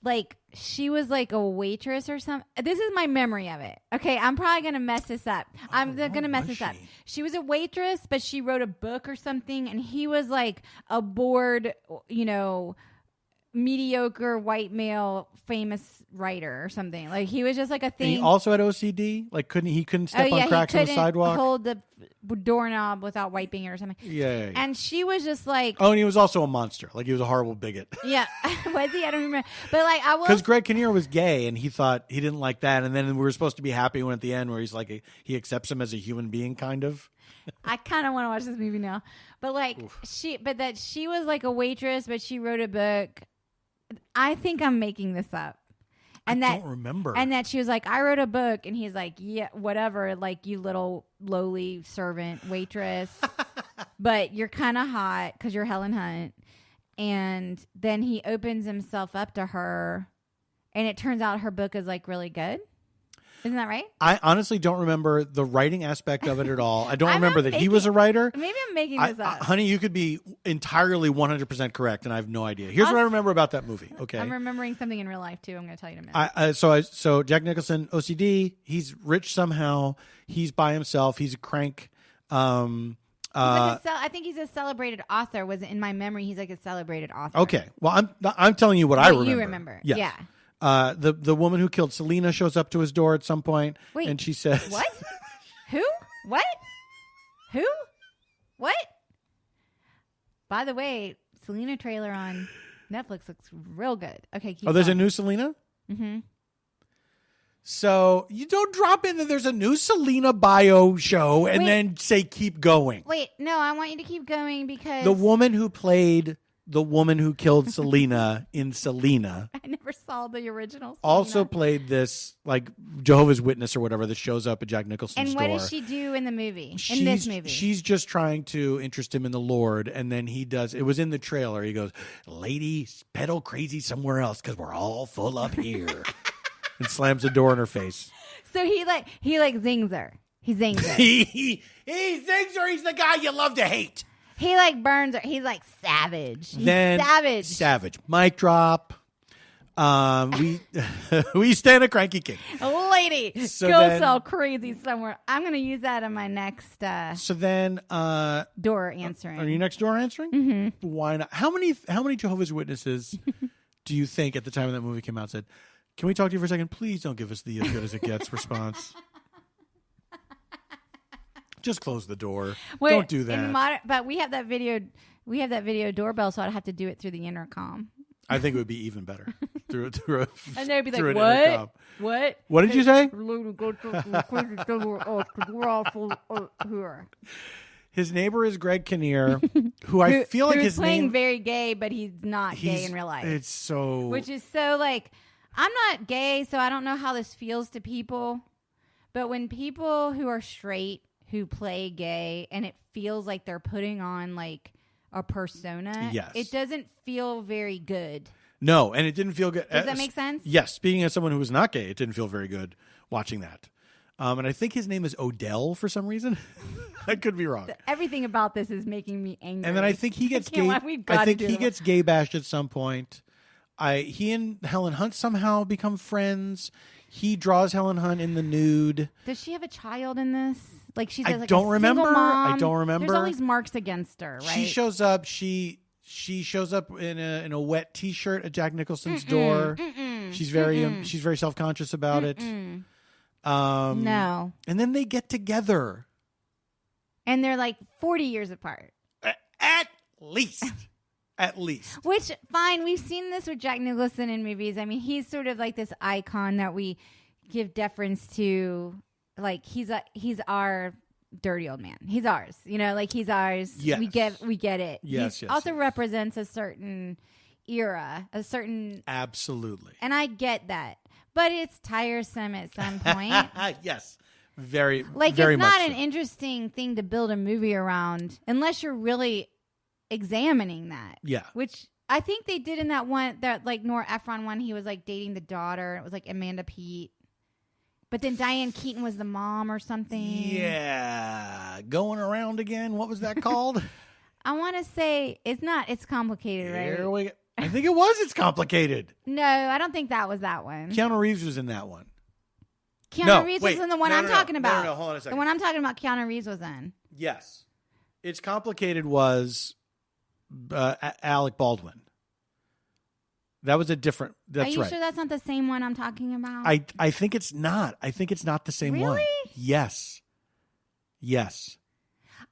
like, she was like a waitress or something. This is my memory of it. Okay, I'm probably going to mess this up. I'm going to mess this up. She was a waitress, but she wrote a book or something, and he was like a bored, mediocre white male famous writer or something. Like he was just like a thing. And he also had OCD. Like he couldn't step on cracks on the sidewalk. Hold the doorknob without wiping it or something. Yeah. And she was just like, oh, and he was also a monster. Like he was a horrible bigot. Yeah, was he? I don't remember. But like I was, because Greg Kinnear was gay and he thought he didn't like that. And then we were supposed to be happy when at the end where he's like he accepts him as a human being, kind of. I kind of want to watch this movie now. But like she was like a waitress, but she wrote a book. I think I'm making this up. And I don't remember. And that she was like, I wrote a book. And he's like, yeah, whatever. Like, you little lowly servant waitress. But you're kind of hot because you're Helen Hunt. And then he opens himself up to her. And it turns out her book is like really good. Isn't that right? I honestly don't remember the writing aspect of it at all. I don't remember that he was a writer. Maybe I'm making this up. Honey, you could be entirely 100% correct, and I have no idea. Here's what I remember about that movie. Okay, I'm remembering something in real life, too. I'm going to tell you in a minute. So Jack Nicholson, OCD, he's rich somehow. He's by himself. He's a crank. I think he's a celebrated author. Was in my memory, he's like a celebrated author. Okay. Well, I'm telling you what I remember. You remember. Yes. Yeah. The woman who killed Selena shows up to his door at some point. Wait, and she says, "What? Who? What? Who? What?" By the way, Selena trailer on Netflix looks real good. Okay, keep there's going. a new Selena? Mm-hmm. So you don't drop in that there's a new Selena bio show and then say keep going. Wait, no, I want you to keep going because the woman who played the woman who killed Selena in Selena. I never saw the original Selena. Also played this like Jehovah's Witness or whatever that shows up at Jack Nicholson's store. And what does she do in the movie? In this movie? She's just trying to interest him in the Lord, and then he does. It was in the trailer. He goes, "Lady, pedal crazy somewhere else because we're all full up here." and slams the door in her face. So he zings her. He zings her. he zings her. He's the guy you love to hate. He burns her. He's savage. He's savage. Mic drop. We stand a cranky king. Lady, so go then, sell crazy somewhere. I'm going to use that in my next door answering. Are you next door answering? Mm-hmm. Why not? How many Jehovah's Witnesses do you think at the time that movie came out said, "Can we talk to you for a second? Please don't give us the as good as it gets" response. Just close the door. Don't do that. But we have that video. We have that video doorbell, so I'd have to do it through the intercom. I think it would be even better through and they'd be like, "What? Intercom. What? What did you say?" His neighbor is Greg Kinnear, who I feel like his playing name very gay, but he's not gay in real life. It's so, which is so I'm not gay, so I don't know how this feels to people. But when people who are straight who play gay, and it feels like they're putting on a persona, yes, it doesn't feel very good. No, and it didn't feel good. Does that make sense? Yes. Speaking as someone who was not gay, it didn't feel very good watching that. And I think his name is Odell for some reason. I could be wrong. Everything about this is making me angry. And then I think he gets gay. I think he gets gay bashed at some point. He and Helen Hunt somehow become friends. He draws Helen Hunt in the nude. Does she have a child in this? She's I don't remember. Mom. I don't remember. There's all these marks against her, right? She shows up. She shows up in a wet T-shirt at Jack Nicholson's door. She's very self-conscious about it. No. And then they get together. And they're 40 years apart. At least. At least. Which, fine, we've seen this with Jack Nicholson in movies. I mean, he's sort of this icon that we give deference to. He's our dirty old man. He's ours. He's ours. Yes. We get it. Yes, he also represents a certain era, a certain... Absolutely. And I get that. But it's tiresome at some point. Yes. Very, very it's not much an interesting thing to build a movie around unless you're really examining that. Yeah. Which I think they did in that one, that Nora Ephron one. He was dating the daughter. It was Amanda Peet. But then Diane Keaton was the mom or something. Yeah. Going around again. What was that called? I want to say it's complicated, right? Here we go. I think it was It's Complicated. No, I don't think that was that one. Keanu Reeves was in that one. Keanu Reeves was in the one I'm talking about. No, hold on a second. The one I'm talking about, Keanu Reeves was in. Yes. It's Complicated was Alec Baldwin. That was a different... That's right. Are you sure that's not the same one I'm talking about? I think it's not. I think it's not the same one. Really? Yes. Yes.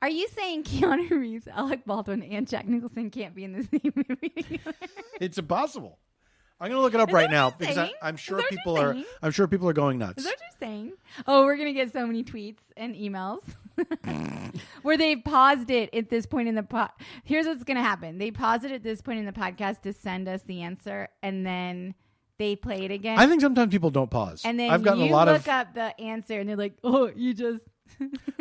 Are you saying Keanu Reeves, Alec Baldwin, and Jack Nicholson can't be in the same movie together? It's impossible. I'm going to look it up right now because I'm sure people are. I'm sure people are going nuts. Is that what you're saying? Oh, we're going to get so many tweets and emails where they paused it at this point in the Here's what's going to happen. They paused it at this point in the podcast to send us the answer, and then they play it again. I think sometimes people don't pause. And then I've gotten you a lot look up the answer, and they're like, "Oh, you just."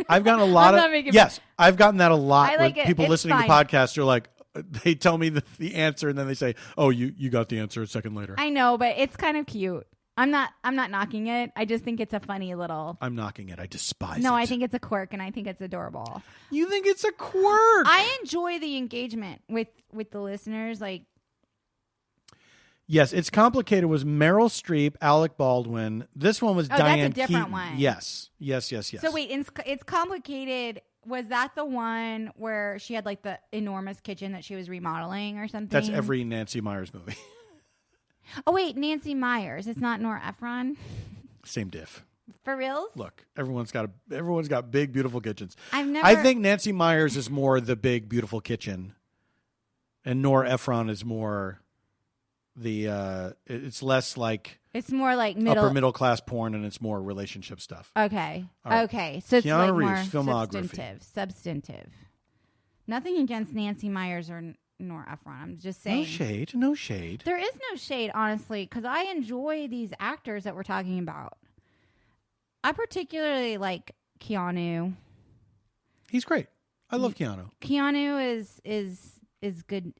I've gotten a lot of. Yes, I've gotten that a lot. I like with it. People It's listening fine. to podcasts are like, they tell me the answer, and then they say, "Oh, you got the answer a second later." I know, but it's kind of cute. I'm not knocking it. I just think it's a funny little. I'm knocking it. I despise it. No, I think it's a quirk, and I think it's adorable. You think it's a quirk? I enjoy the engagement with the listeners. Yes, It's Complicated was Meryl Streep, Alec Baldwin. This one was Diane Keaton. That's a different one. Yes. So wait, It's Complicated. Was that the one where she had the enormous kitchen that she was remodeling or something? That's every Nancy Meyers movie. Oh wait, Nancy Meyers. It's not Nora Ephron. Same diff. For reals? Look, everyone's got big, beautiful kitchens. I think Nancy Meyers is more the big, beautiful kitchen, and Nora Ephron is more the. It's less it's more upper middle class porn, and it's more relationship stuff. Okay. Right. Okay. So it's Keanu more Reeves, filmography. substantive. Nothing against Nancy Meyers or Nora Ephron. I'm just saying. No shade. There is no shade, honestly, because I enjoy these actors that we're talking about. I particularly like Keanu. He's great. I love Keanu. Keanu is good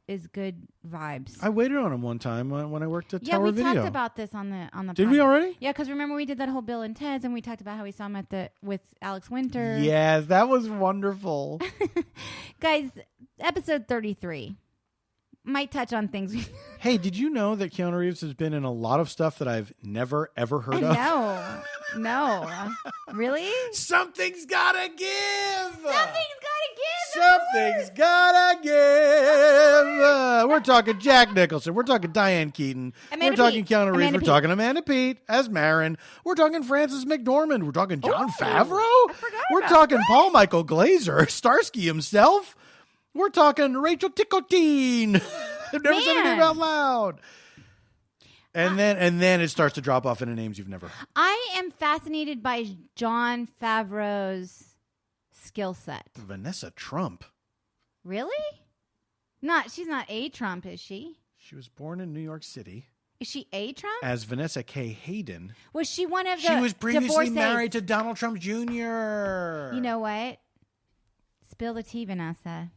vibes. I waited on him one time when I worked at Yeah, Tower we Video. talked about this on the Did podcast. we already? Yeah, because remember we did that whole Bill and Ted's, and we talked about how we saw him with Alex Winter. Yes, that was wonderful. Guys, episode 33 might touch on things. Hey, did you know that Keanu Reeves has been in a lot of stuff that I've never ever heard of? No, really? Something's gotta give. Something's gotta give. We're talking Jack Nicholson. We're talking Diane Keaton. Amanda we're talking Peet. Keanu Reeves. Amanda We're talking Amanda Peet as Marin. We're talking Frances McDormand. We're talking Jon Favreau. I forgot We're about talking Paul Michael Glaser, Starsky himself. We're talking Rachel Ticotin. I've never said her name out loud. And then it starts to drop off into names you've never heard. I am fascinated by Jon Favreau's skill set. Vanessa Trump. Really? She's not a Trump, is she? She was born in New York City. Is she a Trump? As Vanessa K. Hayden. Was she one of the She was previously divorcees? married to Donald Trump Jr. You know what? Spill the tea, Vanessa.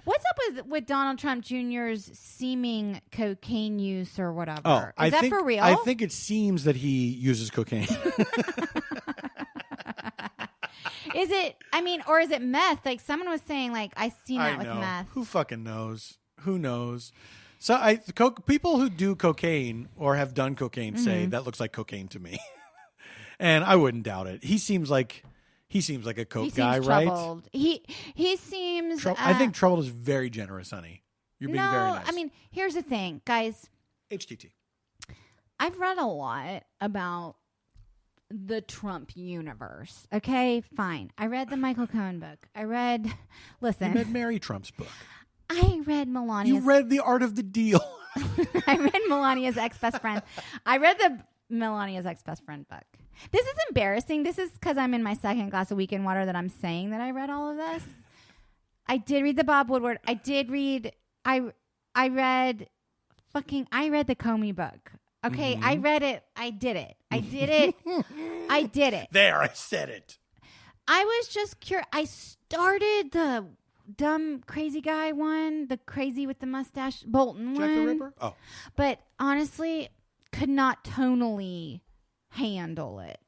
What's up with Donald Trump Jr.'s seeming cocaine use or whatever? Oh, Is that for real? I think it seems that he uses cocaine. Is it? I mean, or is it meth? Like someone was saying, like I seen that with meth. Who fucking knows? Who knows? So people who do cocaine or have done cocaine say that looks like cocaine to me, and I wouldn't doubt it. He seems like a coke guy, troubled. right? He seems. I think troubled is very generous, honey. You're being very nice. I mean, here's the thing, guys. HTT. I've read a lot about the Trump universe. Okay, fine. I read the Michael Cohen book. You read Mary Trump's book. I read Melania's. You read The Art of the Deal. I read Melania's ex-best friend. I read the Melania's ex-best friend book. This is embarrassing. This is because I'm in my second glass of weekend water that I'm saying that I read all of this. I did read the Bob Woodward. I did read. I read the Comey book. Okay, I read it. I did it. I did it. There, I said it. I was just curious. I started the dumb crazy guy one, the crazy with the mustache Bolton Jack one. the Ripper? Oh. But honestly, could not tonally handle it.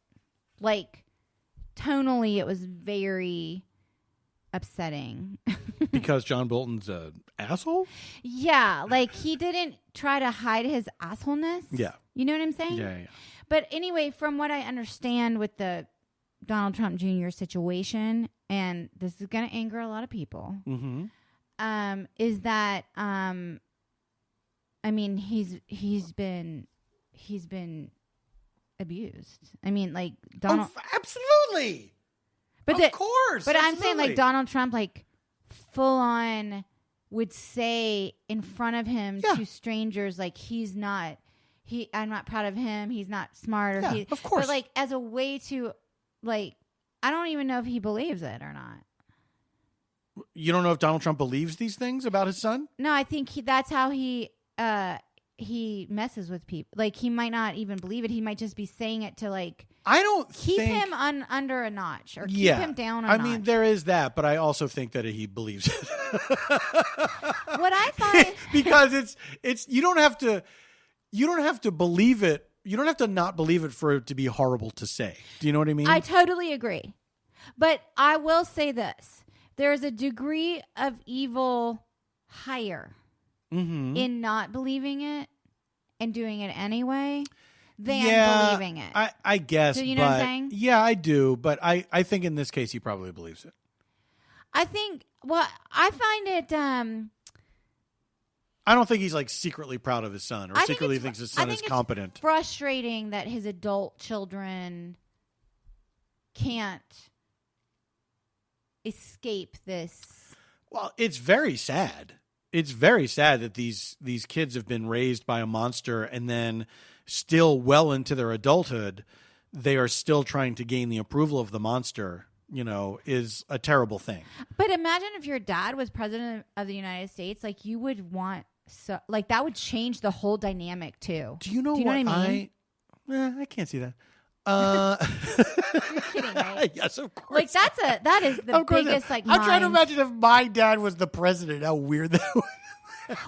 Like, tonally, it was very upsetting. Because John Bolton's an asshole? Yeah, like he didn't try to hide his assholeness. Yeah. You know what I'm saying? Yeah. But anyway, from what I understand with the Donald Trump Jr. situation, and this is going to anger a lot of people, is that I mean he's been abused. I mean, like Donald, absolutely. But of course. But absolutely. I'm saying like Donald Trump, like full on would say in front of him to strangers, like I'm not proud of him. He's not smart. Or of course. But like as a way to like, I don't even know if he believes it or not. You don't know if Donald Trump believes these things about his son? No, I think that's how he messes with people. Like he might not even believe it. He might just be saying it to like keep him under a notch or keep him down a notch. I mean, there is that, but I also think that he believes it. What I find because it's you don't have to believe it. You don't have to not believe it for it to be horrible to say. Do you know what I mean? I totally agree. But I will say this. There's a degree of evil higher in not believing it and doing it anyway than believing it. I guess. Do you know what I'm saying? Yeah, I do. But I think in this case, he probably believes it. I think, well, I find it... I don't think he's like secretly proud of his son or secretly thinks his son is competent. It's frustrating that his adult children can't escape this. Well, it's very sad. It's very sad that these kids have been raised by a monster and then still well into their adulthood, they are still trying to gain the approval of the monster, you know, is a terrible thing. But imagine if your dad was president of the United States, like you would want... So, like that would change the whole dynamic too. Do you know what I mean? I can't see that. You're kidding, right? Yes, of course. Like that is the biggest. Like I'm trying to imagine if my dad was the president. How weird that would.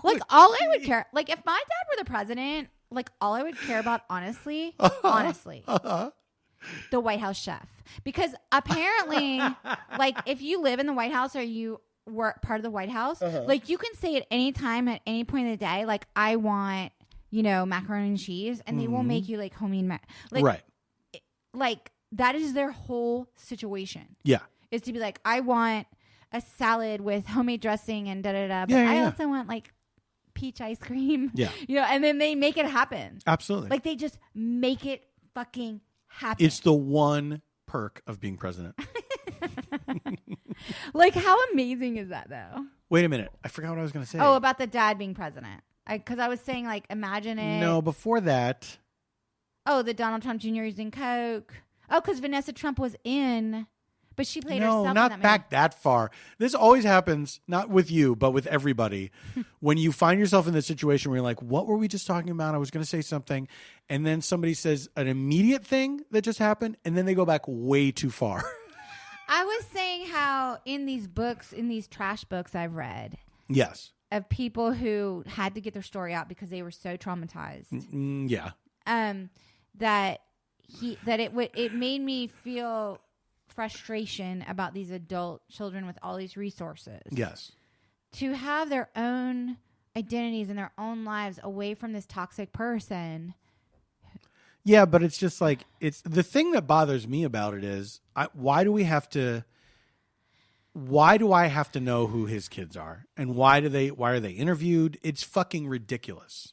Like, all I would care, like, if my dad were the president, like, all I would care about, honestly, the White House chef. Because apparently, like, if you live in the White House or you were part of the White House, like, you can say at any time, at any point in the day, like, I want, you know, macaroni and cheese, and they will make you, like, homemade like, right. Like, that is their whole situation. Yeah. Is to be like, I want a salad with homemade dressing and da-da-da, but I also want, like, peach ice cream. Yeah. You know, and then they make it happen. Absolutely. Like, they just make it fucking happen. It's the one perk of being president. Like, how amazing is that, though? Wait a minute. I forgot what I was going to say. Oh, about the dad being president. Because I was saying, like, imagine it. No, before that. Oh, the Donald Trump Jr. using Coke. Oh, because Vanessa Trump was in, but she played herself. No, in not that back movie. that far. This always happens, not with you, but with everybody. When you find yourself in this situation where you're like, what were we just talking about? I was going to say something. And then somebody says an immediate thing that just happened. And then they go back way too far. I was saying how in these books, in these trash books I've read. Yes. Of people who had to get their story out because they were so traumatized. Yeah. That it made me feel frustration about these adult children with all these resources. Yes. To have their own identities and their own lives away from this toxic person. Yeah, but it's just like, it's the thing that bothers me about it is, why do I have to know who his kids are? And why are they interviewed? It's fucking ridiculous.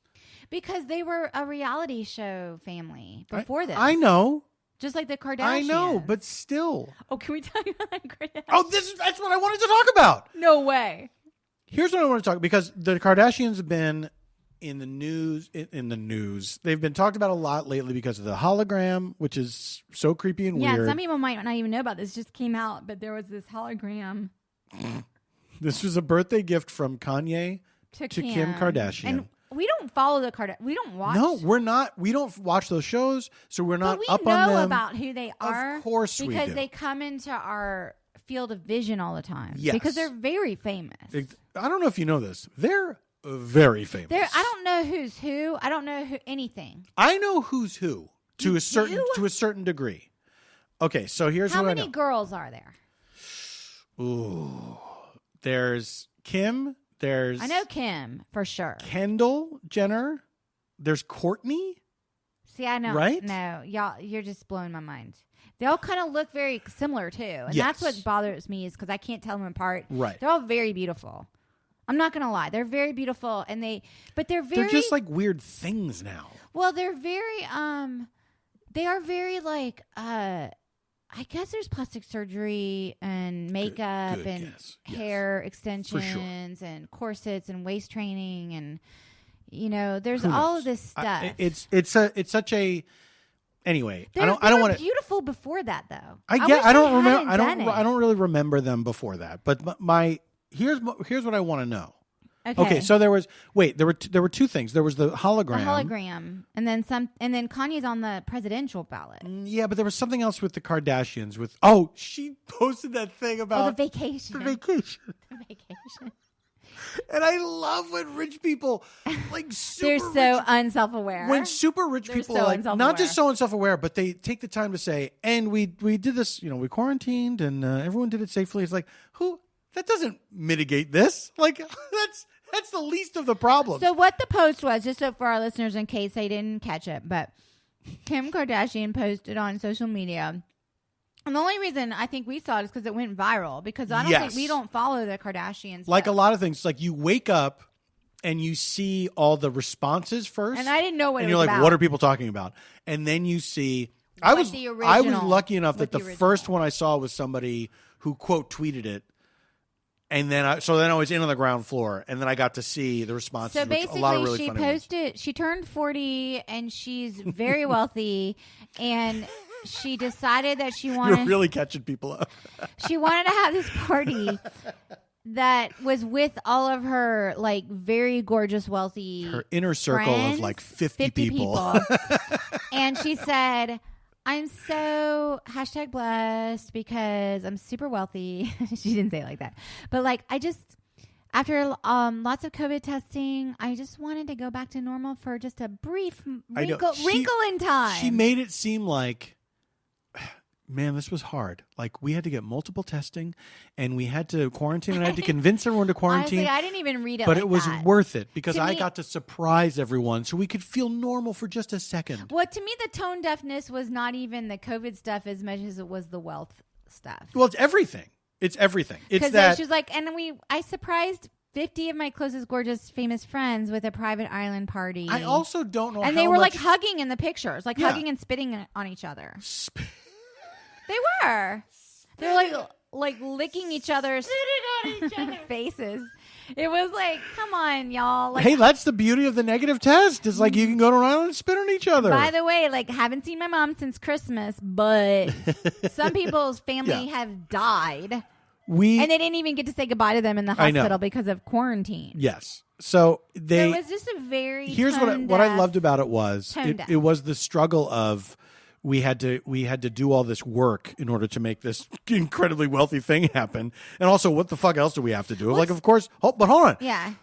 Because they were a reality show family before this. I know. Just like the Kardashians. I know, but still. Oh, can we talk about the Kardashians? Oh, that's what I wanted to talk about. No way. Here's what I want to talk, because the Kardashians have been in the news. In the news, they've been talked about a lot lately because of the hologram, which is so creepy and weird. Yeah, some people might not even know about this. It just came out, but there was this hologram. This was a birthday gift from Kanye to Kim Kardashian. And we don't follow the Kardashians. We don't watch. No, we're not. We don't watch those shows, so we're not up on them. But we know about who they are. Of course we do. Because they come into our field of vision all the time. Yes. Because they're very famous. I don't know if you know this. They're very famous. I don't know who's who. I don't know anything. I know who's who to a certain degree. Okay, so here's how what I know. many girls are there? Ooh, there's Kim. I know Kim for sure. Kendall Jenner. There's Courtney. See, I know. Right? No, y'all, you're just blowing my mind. They all kind of look very similar too, and Yes. that's what bothers me is because I can't tell them apart. Right. They're all very beautiful. I'm not gonna lie, they're very beautiful, and they're just like weird things now. Well, they're very they are very like I guess there's plastic surgery and makeup good and guess. hair Yes. extensions and corsets and waist training and there's Who all knows? of this stuff. It's such a anyway. They I don't want to. Beautiful before that though. I don't remember. I don't really remember them before that. But here's what I want to know. Okay, so there were two things. There was the hologram. And then Kanye's on the presidential ballot. Yeah, but there was something else with the Kardashians. She posted that thing about the vacation. The vacation. The vacation. And I love when rich people they're so unself-aware. When super rich people are not just so unself-aware, but they take the time to say, and we did this, we quarantined and everyone did it safely. It's like, that doesn't mitigate this. That's the least of the problems. So what the post was, just so for our listeners in case they didn't catch it, but Kim Kardashian posted on social media. And the only reason I think we saw it is because it went viral. Because I don't think we don't follow the Kardashians. Like a lot of things, like you wake up and you see all the responses first. And I didn't know what it was about. And you're like, about. what are people talking about? And then you see... I was lucky enough that the first one I saw was somebody who, quote, tweeted it. And then I was in on the ground floor, and then I got to see the responses. So basically, a lot of really she funny posted. ones. She turned 40, and she's very wealthy, and she decided that she wanted. You're really catching people up. She wanted to have this party that was with all of her very gorgeous, wealthy. Her inner circle friends, of 50 people. And she said, I'm so #blessed because I'm super wealthy. She didn't say it like that. But After lots of COVID testing, I just wanted to go back to normal for just a brief wrinkle in time. She made it seem like, man, this was hard. Like, we had to get multiple testing, and we had to quarantine, and I had to convince everyone to quarantine. Honestly, I didn't even read it but like it was that. worth it because I got to surprise everyone so we could feel normal for just a second. Well, to me, the tone deafness was not even the COVID stuff as much as it was the wealth stuff. Well, it's everything. It's everything. It's that she was like, and I surprised 50 of my closest, gorgeous, famous friends with a private island party. I also don't know. And they were like hugging in the pictures, like hugging and spitting on each other. They were. They were like licking each other's faces. It was like, come on, y'all. Like, hey, that's the beauty of the negative test. It's like you can go to an island and spit on each other. By the way, like, haven't seen my mom since Christmas, but some people's family have died. And they didn't even get to say goodbye to them in the hospital because of quarantine. Yes. So it was just a very here's what I loved about it was it was the struggle of we had to do all this work in order to make this incredibly wealthy thing happen. And also, what the fuck else do we have to do? Like, of course, but hold on. Yeah.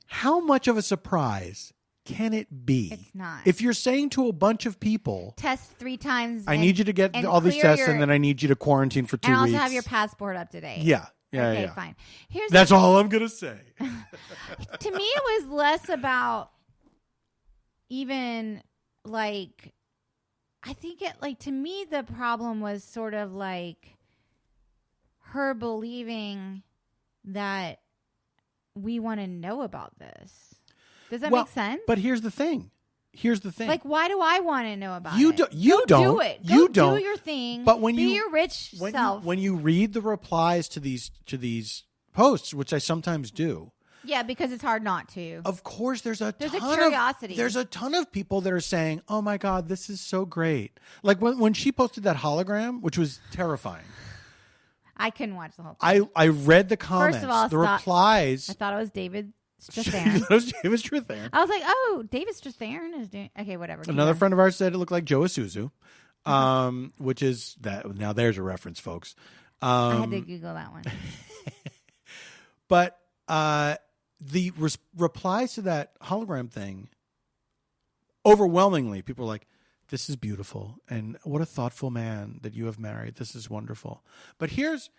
How much of a surprise can it be? It's not. If you're saying to a bunch of people, test 3 times. I need you to get all these tests, and then I need you to quarantine for 2 weeks. And also have your passport up to date. Yeah. Okay, fine. That's all I'm going to say. To me, it was less about even like, I think to me, the problem was sort of like her believing that we want to know about this. Does that make sense? But here's the thing. Like, why do I want to know about it? You don't. Do it. You don't. Do your thing. But when be your rich self. When you read the replies to these posts, which I sometimes do. Yeah, because it's hard not to. Of course, there's a curiosity. There's a ton of people that are saying, "Oh my God, this is so great!" Like when she posted that hologram, which was terrifying. I couldn't watch the whole thing. I read the comments. First of all, replies. I thought it was David Strathairn. It was Strathairn. I was like, "Oh, David Strathairn is doing okay, whatever." Another friend of ours said it looked like Joe Isuzu, which is that. Now there's a reference, folks. I had to Google that one. But the replies to that hologram thing, overwhelmingly, people are like, "This is beautiful, and what a thoughtful man that you have married. This is wonderful." But here's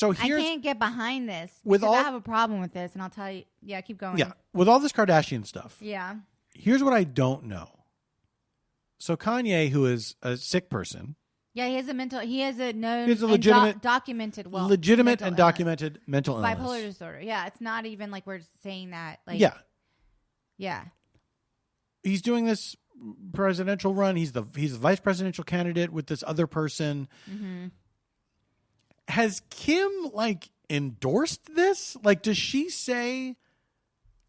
I can't get behind this I have a problem with this, and I'll tell you. Yeah, keep going. Yeah, with all this Kardashian stuff. Yeah. Here's what I don't know. So Kanye, who is a sick person. Yeah, he has a legitimate, documented and documented mental illness. Bipolar disorder. Yeah, it's not even like we're saying that. Like, yeah. He's doing this presidential run. He's the vice presidential candidate with this other person. Mm-hmm. Has Kim endorsed this? Like, does she say,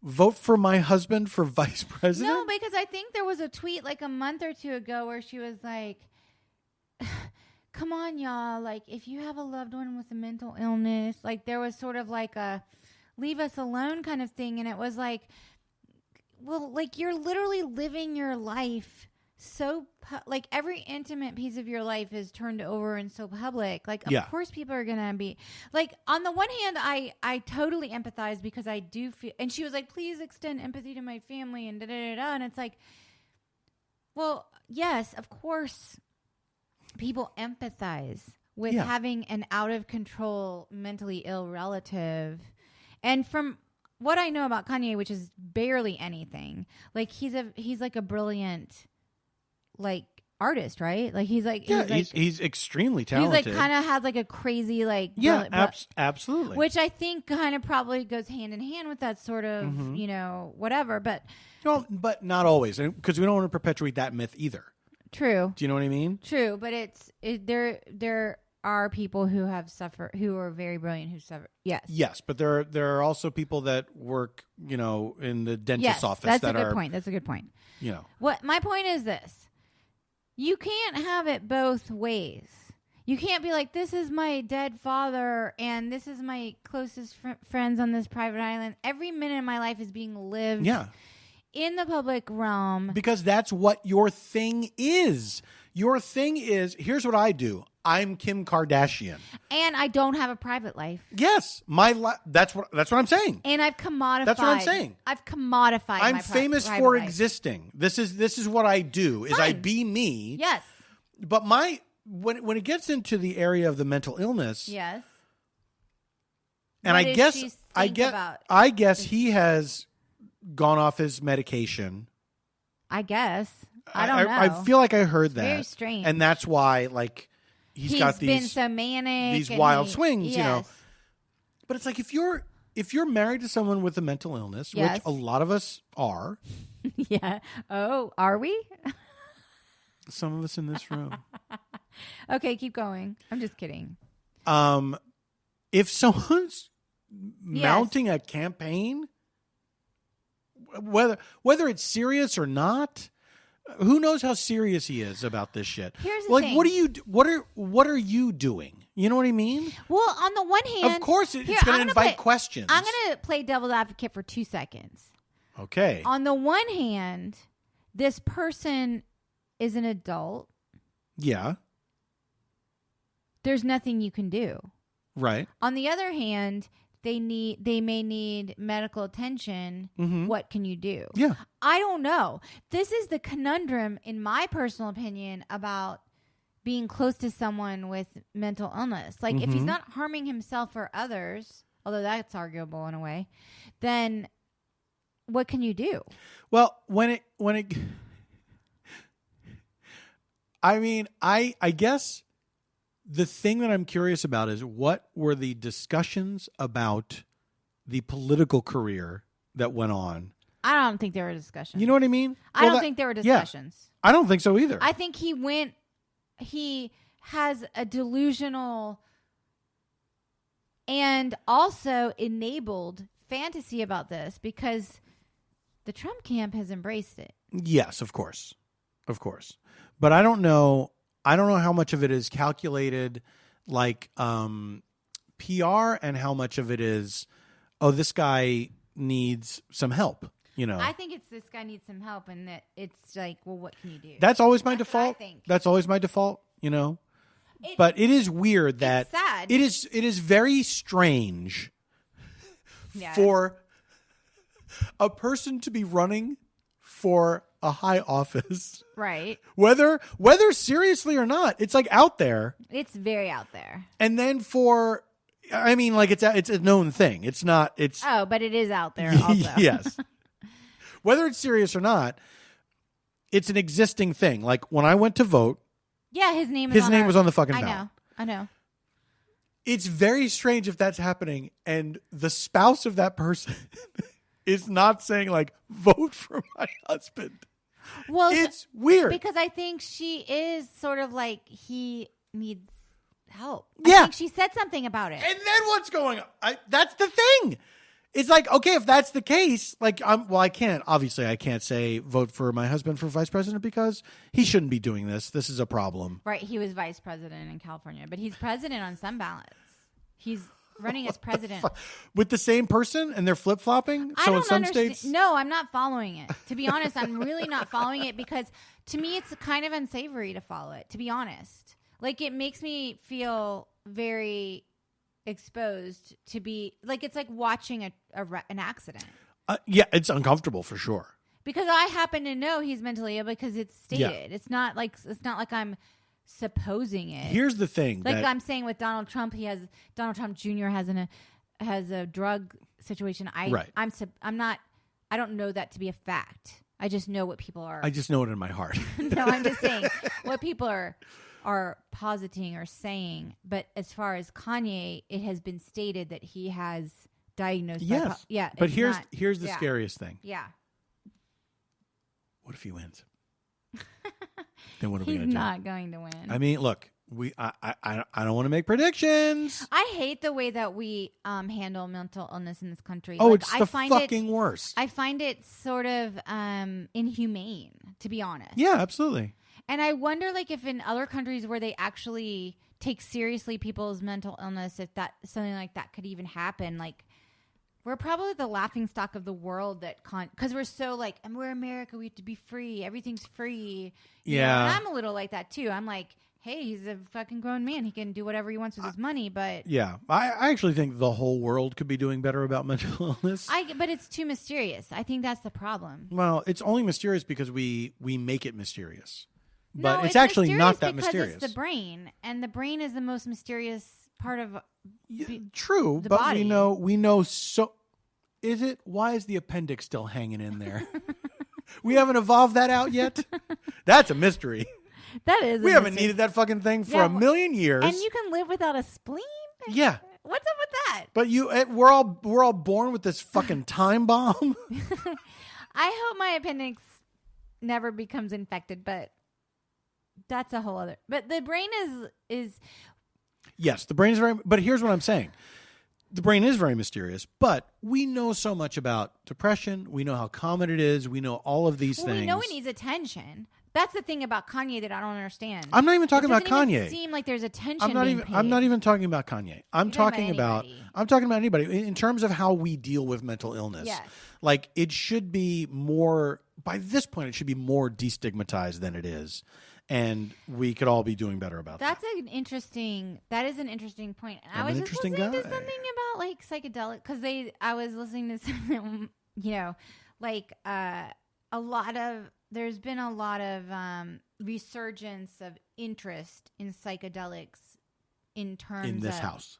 "Vote for my husband for vice president"? No, because I think there was a tweet like a month or two ago where she was like, "Come on, y'all. Like, if you have a loved one with a mental illness," like there was sort of like a "leave us alone" kind of thing, and it was like, well, like you're literally living your life so like every intimate piece of your life is turned over and so public. Like, of course people are gonna be like, on the one hand, I totally empathize because I do feel, and she was like, "Please extend empathy to my family," and and it's like, well, yes, of course people empathize with having an out of control mentally ill relative. And from what I know about Kanye, which is barely anything, like he's like a brilliant like artist, right? Like he's extremely talented. He's like kind of has like a crazy like absolutely, which I think kind of probably goes hand in hand with that sort of whatever. But but not always, because we don't want to perpetuate that myth either. True. Do you know what I mean? True, but there are people who have suffered, who are very brilliant, who suffer. Yes, but there are also people that work, in the dentist's office. That's a good point. That's a good point. What my point is this. You can't have it both ways. You can't be like, "This is my dead father and this is my closest friends on this private island." Every minute of my life is being lived in the public realm. Because that's what your thing is. Your thing is, here's what I do. I'm Kim Kardashian. And I don't have a private life. Yes. That's what I'm saying. And I've commodified. That's what I'm saying. I've commodified I'm my famous private for life. existing. This is what I do. Is I Fine. be me. Yes. But when it gets into the area of the mental illness, Yes. and What I does she think about I guess he has gone off his medication. I guess. I don't know. I feel like I heard that. Very strange. And that's why like he's got been these so manic, these wild swings, yes. you know. But it's like if you're married to someone with a mental illness, Yes. which a lot of us are, Yeah. Oh, are we? some of us in this room. Okay, keep going. I'm just kidding. If someone's mounting a campaign, whether it's serious or not, who knows how serious he is about this shit? Here's the like, thing. what are you doing? You know what I mean? Well, on the one hand, Of course, it's going to invite questions. I'm going to play devil's advocate for 2 seconds. Okay. On the one hand, this person is an adult. Yeah. There's nothing you can do. Right. On the other hand, they may need medical attention. Mm-hmm. What can you do? Yeah. I don't know. This is the conundrum, in my personal opinion, about being close to someone with mental illness. Like, if he's not harming himself or others, although that's arguable in a way, then what can you do? Well, when it I mean, I guess the thing that I'm curious about is what were the discussions about the political career that went on? I don't think there were discussions. You know what I mean? I don't think there were discussions. Yeah, I don't think so either. I think he has a delusional and also enabled fantasy about this because the Trump camp has embraced it. Yes, of course. Of course. But I don't know how much of it is calculated like PR and how much of it is, oh, this guy needs some help, you know. I think it's this guy needs some help and that it's like, well, what can you do? That's always my That's default. what I think. That's always my default, you know. But it is weird that it's sad. it is very strange Yeah. for a person to be running for a high office. Right. Whether seriously or not, it's like out there. It's very out there. And then I mean, like it's a known thing. It's not. It's Oh, but it is out there also. Yes. Whether it's serious or not, it's an existing thing. Like when I went to vote, Yeah, his name was on the fucking ballot. I know. It's very strange if that's happening, and the spouse of that person is not saying like, "Vote for my husband." Well, It's weird. because I think she is sort of like he needs help. Yeah. I think she said something about it. And then what's going on? That's the thing. It's like, okay, if that's the case, like, I can't say vote for my husband for vice president because he shouldn't be doing this. This is a problem. Right, he was vice president in California, but he's president on some ballots. He's running as president. With the same person and they're flip-flopping? I So in don't some understand. states? No, I'm not following it. To be honest, I'm really not following it because to me it's kind of unsavory to follow it, to be honest. Like it makes me feel very exposed to be like it's like watching an accident. Yeah, it's uncomfortable for sure. Because I happen to know he's mentally ill because it's stated. Yeah. It's not like I'm supposing it. Here's the thing. Like I'm saying with Donald Trump, Donald Trump Jr. has a drug situation. Right. I don't know that to be a fact. I just know what people are. I just know it in my heart. No, I'm just saying what people are positing or saying. But as far as Kanye, it has been stated that he has diagnosed. Yes. Yeah. But it's here's the yeah. scariest thing. Yeah. What if he wins? Then what are we He's going to do? not going to win. I mean, look, I don't want to make predictions. I hate the way that we handle mental illness in this country. Oh, Like, it's the fucking worst. I find it sort of inhumane, to be honest. Yeah, absolutely. And I wonder, like, if in other countries where they actually take seriously people's mental illness, if that something like that could even happen. Like, We're probably the laughing stock of the world because we're so like, and we're America. We have to be free. Everything's free. You know? And I'm a little like that too. I'm like, hey, he's a fucking grown man. He can do whatever he wants with his money. But yeah, I actually think the whole world could be doing better about mental illness. But it's too mysterious. I think that's the problem. Well, it's only mysterious because we make it mysterious. But no, it's actually not that because mysterious. It's the brain, and the brain is the most mysterious part of true, the but body. we know so. Is it? Why is the appendix still hanging in there? We haven't evolved that out yet. That's a mystery. That is. We haven't needed that fucking thing for a million years. And you can live without a spleen. Yeah. What's up with that? But we're all born with this fucking time bomb. I hope my appendix never becomes infected, but that's a whole other. But the brain is. Yes, the brain is very. But here's what I'm saying: the brain is very mysterious. But we know so much about depression. We know how common it is. We know all of these things. We know it needs attention. That's the thing about Kanye that I don't understand. I'm not even talking about Kanye. It doesn't seem like there's attention. I'm not even talking about Kanye. I'm talking about anybody in terms of how we deal with mental illness. Yes. Like it should be more by this point. It should be more destigmatized than it is, and we could all be doing better about that. That is an interesting point. And I'm I was an just interesting listening guy. to something about like psychedelic because I was listening to something, like there's been a lot of resurgence of interest in psychedelics in terms in this of house.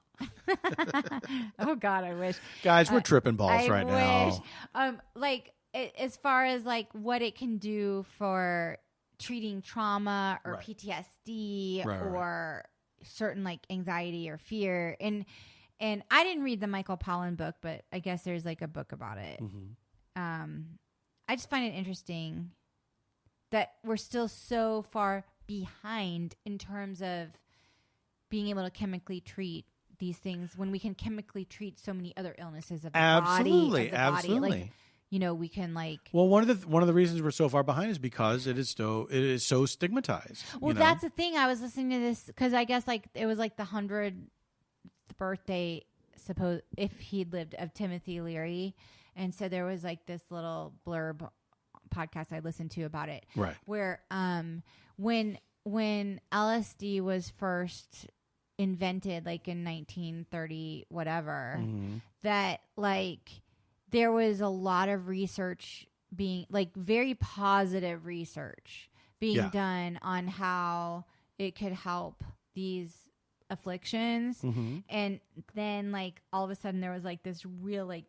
Oh God, I wish. Guys, we're tripping balls right now. now. As far as like what it can do for treating trauma or Right. PTSD Right. or certain like anxiety or fear. And I didn't read the Michael Pollan book, but I guess there's like a book about it. Mm-hmm. I just find it interesting that we're still so far behind in terms of being able to chemically treat these things when we can chemically treat so many other illnesses of the body. Absolutely. Like, we can like. Well, one of the reasons we're so far behind is because it is so stigmatized. Well, that's the thing. I was listening to this because I guess like it was like the 100th birthday, suppose if he'd lived, of Timothy Leary, and so there was like this little blurb podcast I listened to about it, right? Where when LSD was first invented, like in 1930 whatever, mm-hmm. that like there was a lot of research being like very positive research being done on how it could help these afflictions, mm-hmm. and then like all of a sudden there was like this real like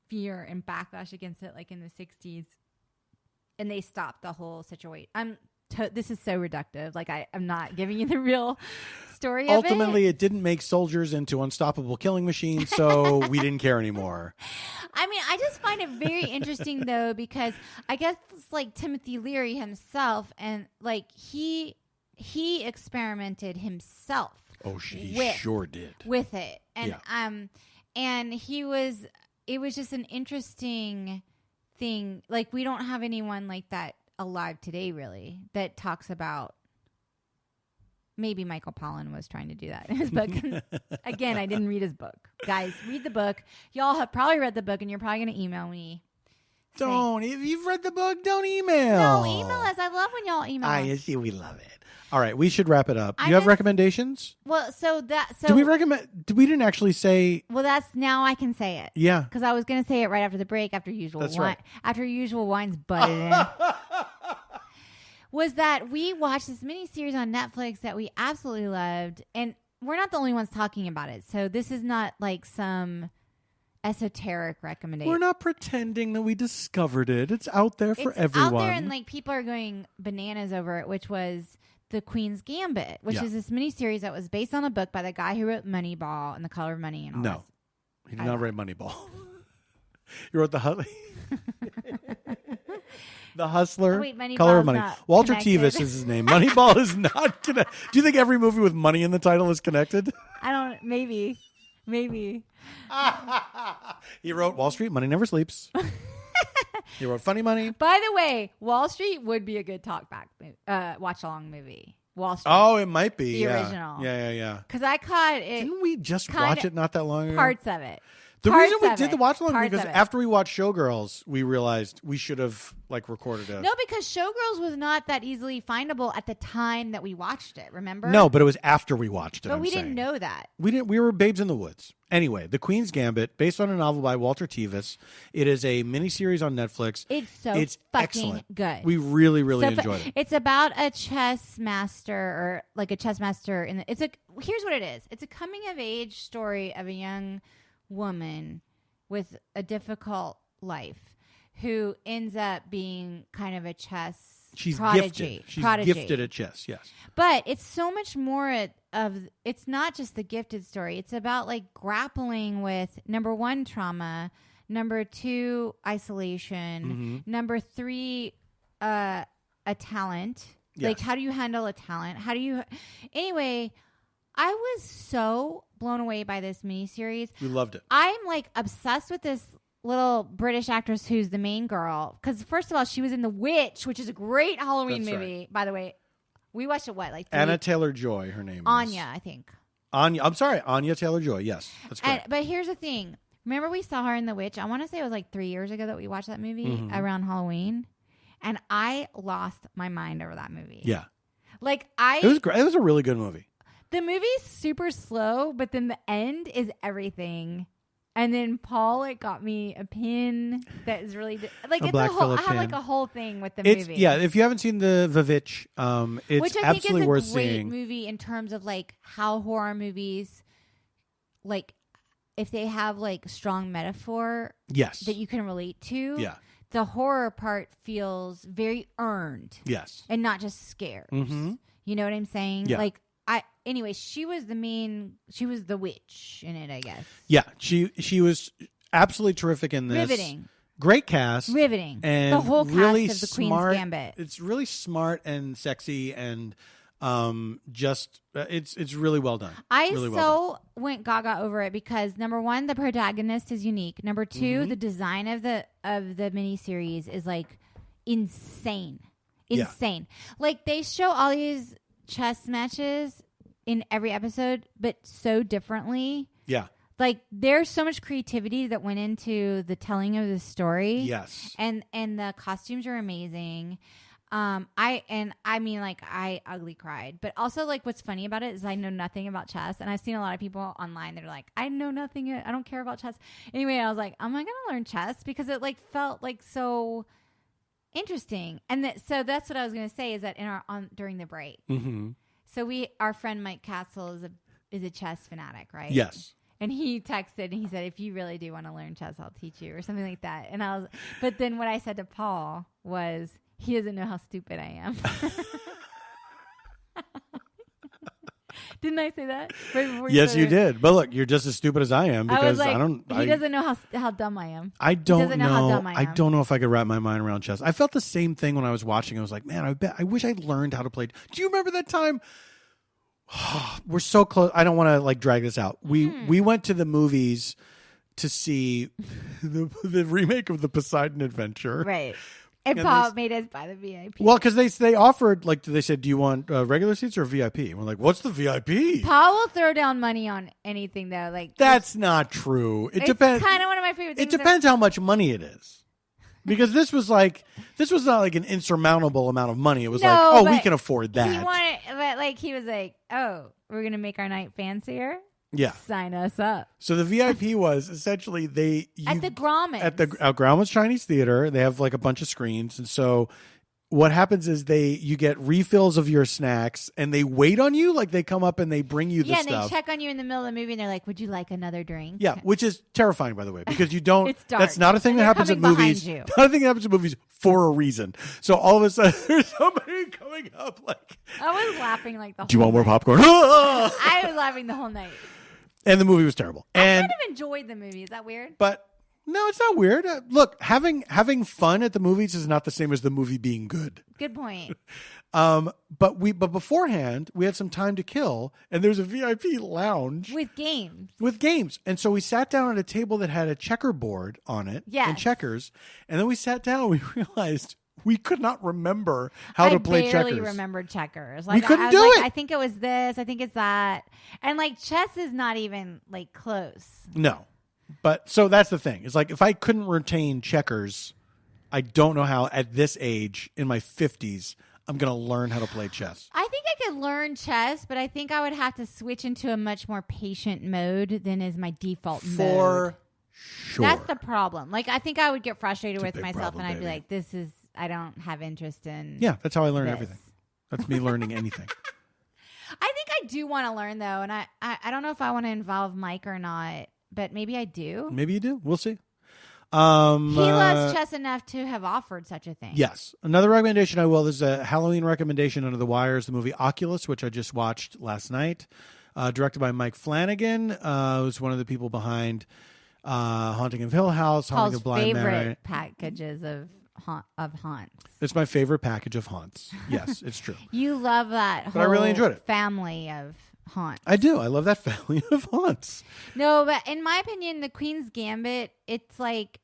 fear and backlash against it, like in the 60s. And they stopped the whole situation. This is so reductive. Like I'm not giving you the real story. Ultimately, it didn't make soldiers into unstoppable killing machines, so we didn't care anymore. I mean, I just find it very interesting though, because I guess it's like Timothy Leary himself, and like he experimented himself. Oh, he sure did with it, and and it was just an interesting thing. Like we don't have anyone like that alive today, really, that talks about. Maybe Michael Pollan was trying to do that in his book. Again, I didn't read his book. Guys, read the book. Y'all have probably read the book, and you're probably going to email me. Don't. If you've read the book, don't email. No, email us. I love when y'all email us. I see. We love it. All right, we should wrap it up. Do you have recommendations? Well, so do we recommend? We didn't actually say. Well, that's now I can say it. Yeah, because I was going to say it right after the break. After usual, that's right. After usual, wine's butted in. Was that we watched this miniseries on Netflix that we absolutely loved, and we're not the only ones talking about it. So this is not like some esoteric recommendation. We're not pretending that we discovered it. It's out there for everyone. Out there, and like people are going bananas over it, which was The Queen's Gambit, which is this miniseries that was based on a book by the guy who wrote Moneyball and The Color of Money and all No, he did not write Moneyball. He wrote The Hustler, Color of Money. Walter Tevis is his name. Moneyball is not connected. Do you think every movie with money in the title is connected? I don't. Maybe. He wrote Wall Street, Money Never Sleeps. He wrote Funny Money. By the way, Wall Street would be a good watch along movie. Wall Street. Oh, it might be the original. Yeah. Because I caught it. Didn't we just watch it not that long ago? Parts of it. The Parts reason we of did it. the watch along Parts because of it. after we watched Showgirls, we realized we should have like recorded it. No, because Showgirls was not that easily findable at the time that we watched it. Remember? No, but it was after we watched it. But we didn't know that. We didn't. We were babes in the woods. Anyway, The Queen's Gambit, based on a novel by Walter Tevis. It is a miniseries on Netflix. It's fucking excellent. good. We really, really enjoyed it. It's about a chess master, or like a chess master. Here's what it is. It's a coming of age story of a young woman with a difficult life who ends up being kind of a chess prodigy. Gifted. She's gifted at chess, yes. But it's so much more it's not just the gifted story. It's about like grappling with, number one, trauma, number two, isolation, number three, a talent. Yes. Like, how do you handle a talent? Anyway, I was so blown away by this miniseries. We loved it. I'm like obsessed with this little British actress who's the main girl. Because first of all, she was in The Witch, which is a great Halloween movie. Right. By the way, we watched it Anna Taylor-Joy, her name is. Anya, I think. I'm sorry, Anya Taylor-Joy. Yes, that's correct. But here's the thing. Remember we saw her in The Witch? I want to say it was like 3 years ago that we watched that movie around Halloween. And I lost my mind over that movie. Yeah. It was great. It was a really good movie. The movie's super slow, but then the end is everything. And then Paul got me a pin that is really I have like a whole thing with the movie. Yeah, if you haven't seen the Vivitch, it's which I absolutely think worth is a great seeing. movie in terms of like how horror movies, like if they have like strong metaphor, yes, that you can relate to. Yeah, the horror part feels very earned. Yes, and not just scares. Mm-hmm. You know what I'm saying? Yeah. Anyway, she was the witch in it, I guess. Yeah, she was absolutely terrific in this. Riveting. Great cast. Riveting. And the whole cast really of the smart, Queen's Gambit. It's really smart and sexy and it's really well done. I went gaga over it because number one, the protagonist is unique. Number two, the design of the miniseries is like insane. Insane. Yeah. Like they show all these chess matches in every episode, but so differently. Yeah. Like there's so much creativity that went into the telling of the story. Yes. And the costumes are amazing. I ugly cried. But also like what's funny about it is I know nothing about chess, and I've seen a lot of people online that are like, I know nothing, I don't care about chess. Anyway, I was like, am I gonna learn chess? Because it like felt like so interesting. And so that's what I was gonna say is that during the break. Mm-hmm. So our friend Mike Castle is a chess fanatic, right? Yes. And he texted and he said, if you really do want to learn chess, I'll teach you, or something like that. And but then what I said to Paul was, he doesn't know how stupid I am. Didn't I say that? Right yes, you did. But look, you're just as stupid as I am because he doesn't know how dumb I am. I don't know. How dumb I am. I don't know if I could wrap my mind around chess. I felt the same thing when I was watching. I was like, man, I wish I learned how to play. Do you remember that time? We're so close. I don't want to like drag this out. We went to the movies to see the remake of the Poseidon Adventure. Right. And Paul made us buy the VIP. Well, because they offered, like, they said, do you want regular seats or VIP? And we're like, what's the VIP? Paul will throw down money on anything, though. Like that's not true. It depends. Kind of one of my favorite things. It depends how much money it is. Because this was not like an insurmountable amount of money. It was we can afford that. He was like, oh, we're gonna make our night fancier. Yeah. Sign us up. So the VIP was essentially at the Grauman's. At the Grauman's Chinese Theater, they have like a bunch of screens, and so what happens is you get refills of your snacks, and they wait on you. Like they come up and they bring you the stuff. Yeah, and they check on you in the middle of the movie, and they're like, "Would you like another drink?" Yeah, which is terrifying, by the way, because you don't. It's dark. That's not a thing that happens at movies. Not a thing that happens at movies for a reason. So all of a sudden, there's somebody coming up like. I was laughing like the whole. Do you want more popcorn? I was laughing the whole night. And the movie was terrible. I kind of enjoyed the movie. Is that weird? But no, it's not weird. Look, having fun at the movies is not the same as the movie being good. Good point. But beforehand, we had some time to kill, and there's a VIP lounge with games. And so we sat down at a table that had a checkerboard on it and checkers. And then we sat down and we realized we could not remember how to play checkers. I barely remembered checkers. Like, we couldn't do it. I think it was this. I think it's that. And like chess is not even like close. No. But so that's the thing. It's like if I couldn't retain checkers, I don't know how at this age in my 50s I'm going to learn how to play chess. I think I could learn chess, but I think I would have to switch into a much more patient mode than is my default mode. For sure. That's the problem. Like, I think I would get frustrated with myself problem, and I'd be baby. like, I don't have interest in. Yeah, that's how I learn this. everything. That's me learning anything. I think I do want to learn, though, and I don't know if I want to involve Mike or not, but maybe I do. Maybe you do. We'll see. He loves chess enough to have offered such a thing. Yes. Another recommendation I will. There's a Halloween recommendation under the wires, the movie Oculus, which I just watched last night, directed by Mike Flanagan, who's one of the people behind Haunting of Hill House, Haunting of Blind favorite Mary. packages of haunts. It's my favorite package of haunts. Yes, it's true. You love that whole I really enjoyed it. family of haunts. I do. I love that family of haunts. No, but in my opinion, the Queen's Gambit, it's like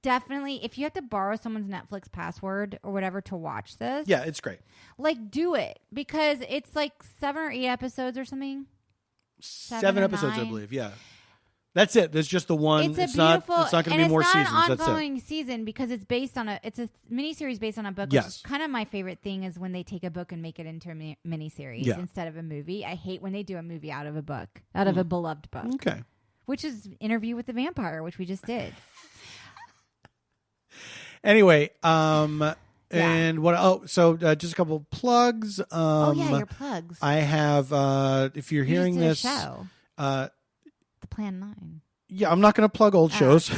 definitely if you have to borrow someone's Netflix password or whatever to watch this. Yeah, it's great. Like, do it because it's like 7 or 8 episodes or something. 7 or episodes, 9. I believe. Yeah. That's it. There's just the one. It's beautiful. It's not going to be more seasons. It's not an That's it. ongoing season because it's based on it's a miniseries based on a book. Yes. Which is kind of my favorite thing is when they take a book and make it into a miniseries instead of a movie. I hate when they do a movie out of a book, out of a beloved book. Okay. Which is Interview with the Vampire, which we just did. Anyway, and what? Oh, so just a couple of plugs. Your plugs. I have. If you're hearing just did this, a show. The Plan 9. Yeah, I'm not going to plug old shows.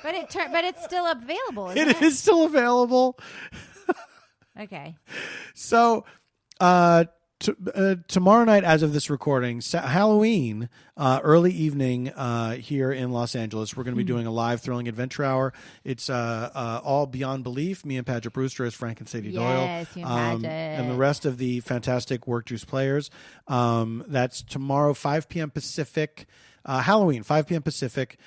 But it's still available. Isn't It is still available. Okay. So, tomorrow night, as of this recording, Halloween, early evening here in Los Angeles, we're going to be doing a live Thrilling Adventure Hour. It's all beyond belief. Me and Paget Brewster as Frank and Sadie Doyle. Yes, you and Paget. And the rest of the fantastic Work Juice players. That's tomorrow, 5 p.m. Pacific. Halloween, 5 p.m. Pacific.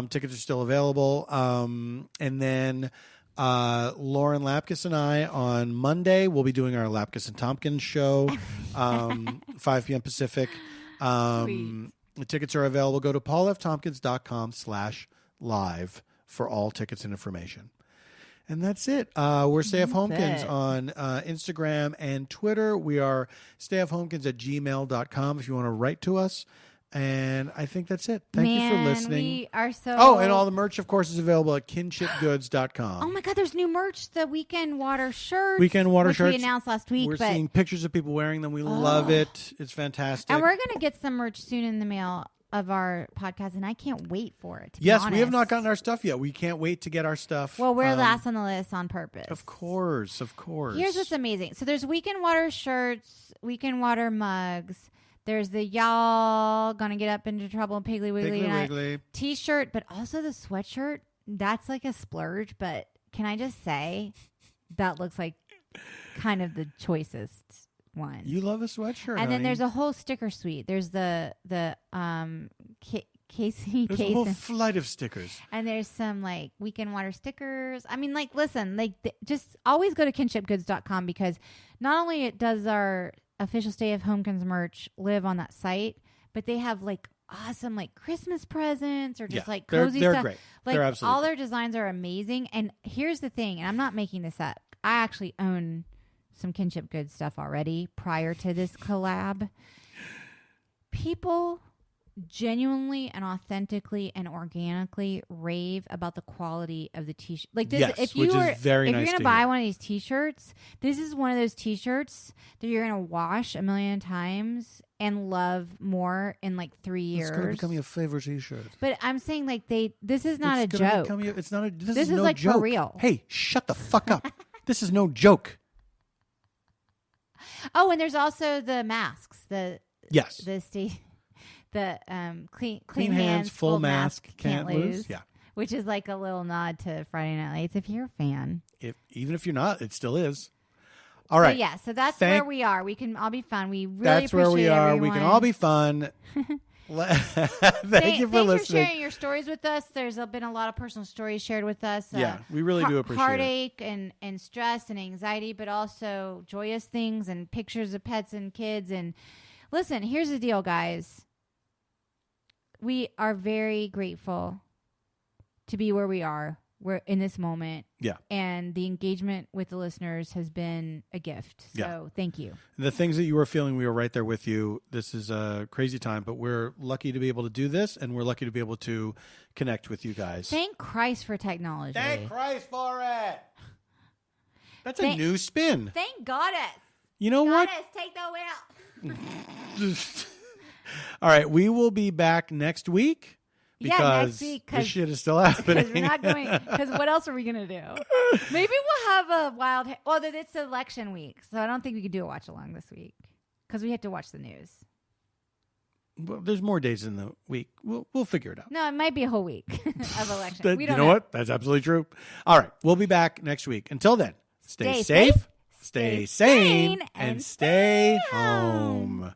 Tickets are still available. And then Lauren Lapkus and I on Monday will be doing our Lapkus and Tompkins show, 5 p.m. Pacific. The tickets are available. Go to paulftompkins.com/live for all tickets and information. And that's it. We're stayfhomekins on Instagram and Twitter. We are stayfhomekins@gmail.com if you want to write to us. And I think that's it. Thank you for listening. We are so. Oh, and all the merch, of course, is available at kinshipgoods.com. Oh my God, there's new merch. The Weekend Water shirts. Weekend Water which shirts. we announced last week. We're seeing pictures of people wearing them. We love it. It's fantastic. And we're going to get some merch soon in the mail of our podcast, and I can't wait for it. Yes, we have not gotten our stuff yet. We can't wait to get our stuff. Well, we're last on the list on purpose. Of course, of course. Here's what's amazing. So there's Weekend Water shirts, Weekend Water mugs. There's the y'all gonna get up into trouble and Piggly Wiggly tonight t-shirt, but also the sweatshirt. That's like a splurge, but can I just say that looks like kind of the choicest one. You love a sweatshirt, and then there's a whole sticker suite. There's the Casey. There's a whole flight of stickers. And there's some like Weekend Water stickers. I mean, like, listen, like just always go to kinshipgoods.com because not only it does our official Stay of Homekins merch live on that site, but they have like awesome like Christmas presents or just like cozy they're stuff. Great. Like they're absolutely all their designs are amazing. And here's the thing, and I'm not making this up. I actually own some Kinship Goods stuff already prior to this collab. People genuinely and authentically and organically rave about the quality of the t-shirt. Like this, if you're going to buy one of these t-shirts, this is one of those t-shirts that you're going to wash a million times and love more in like 3 years. It's going to become your favorite t-shirt. But I'm saying like this is not a joke. It's not a. This is no like joke. For real. Hey, shut the fuck up. This is no joke. Oh, and there's also the masks. The clean hands, full mask, can't lose. Yeah. Which is like a little nod to Friday Night Lights if you're a fan. Even if you're not, it still is. All right. So that's where we are. We can all be fun. We really That's where we are. Everyone. We can all be fun. Thank you for listening. Thanks for sharing your stories with us. There's been a lot of personal stories shared with us. Yeah, we really do appreciate heartache and stress and anxiety, but also joyous things and pictures of pets and kids. And listen, here's the deal, guys. we are very grateful to be where we are. We're in this moment. Yeah. And the engagement with the listeners has been a gift. So thank you. The things that you were feeling, we were right there with you. This is a crazy time, but we're lucky to be able to do this, and we're lucky to be able to connect with you guys. Thank Christ for technology. Thank Christ for it. That's a new spin. Thank Goddess. You know what? Goddess, take the wheel. All right, we will be back next week. Because next week, this shit is still happening. Because we're not going. Because what else are we gonna do? Maybe we'll have a wild. Well, it's election week, so I don't think we could do a watch along this week because we have to watch the news. Well, there's more days in the week. We'll figure it out. No, it might be a whole week of election. We don't know what? That's absolutely true. All right, we'll be back next week. Until then, stay safe, stay sane, and stay home.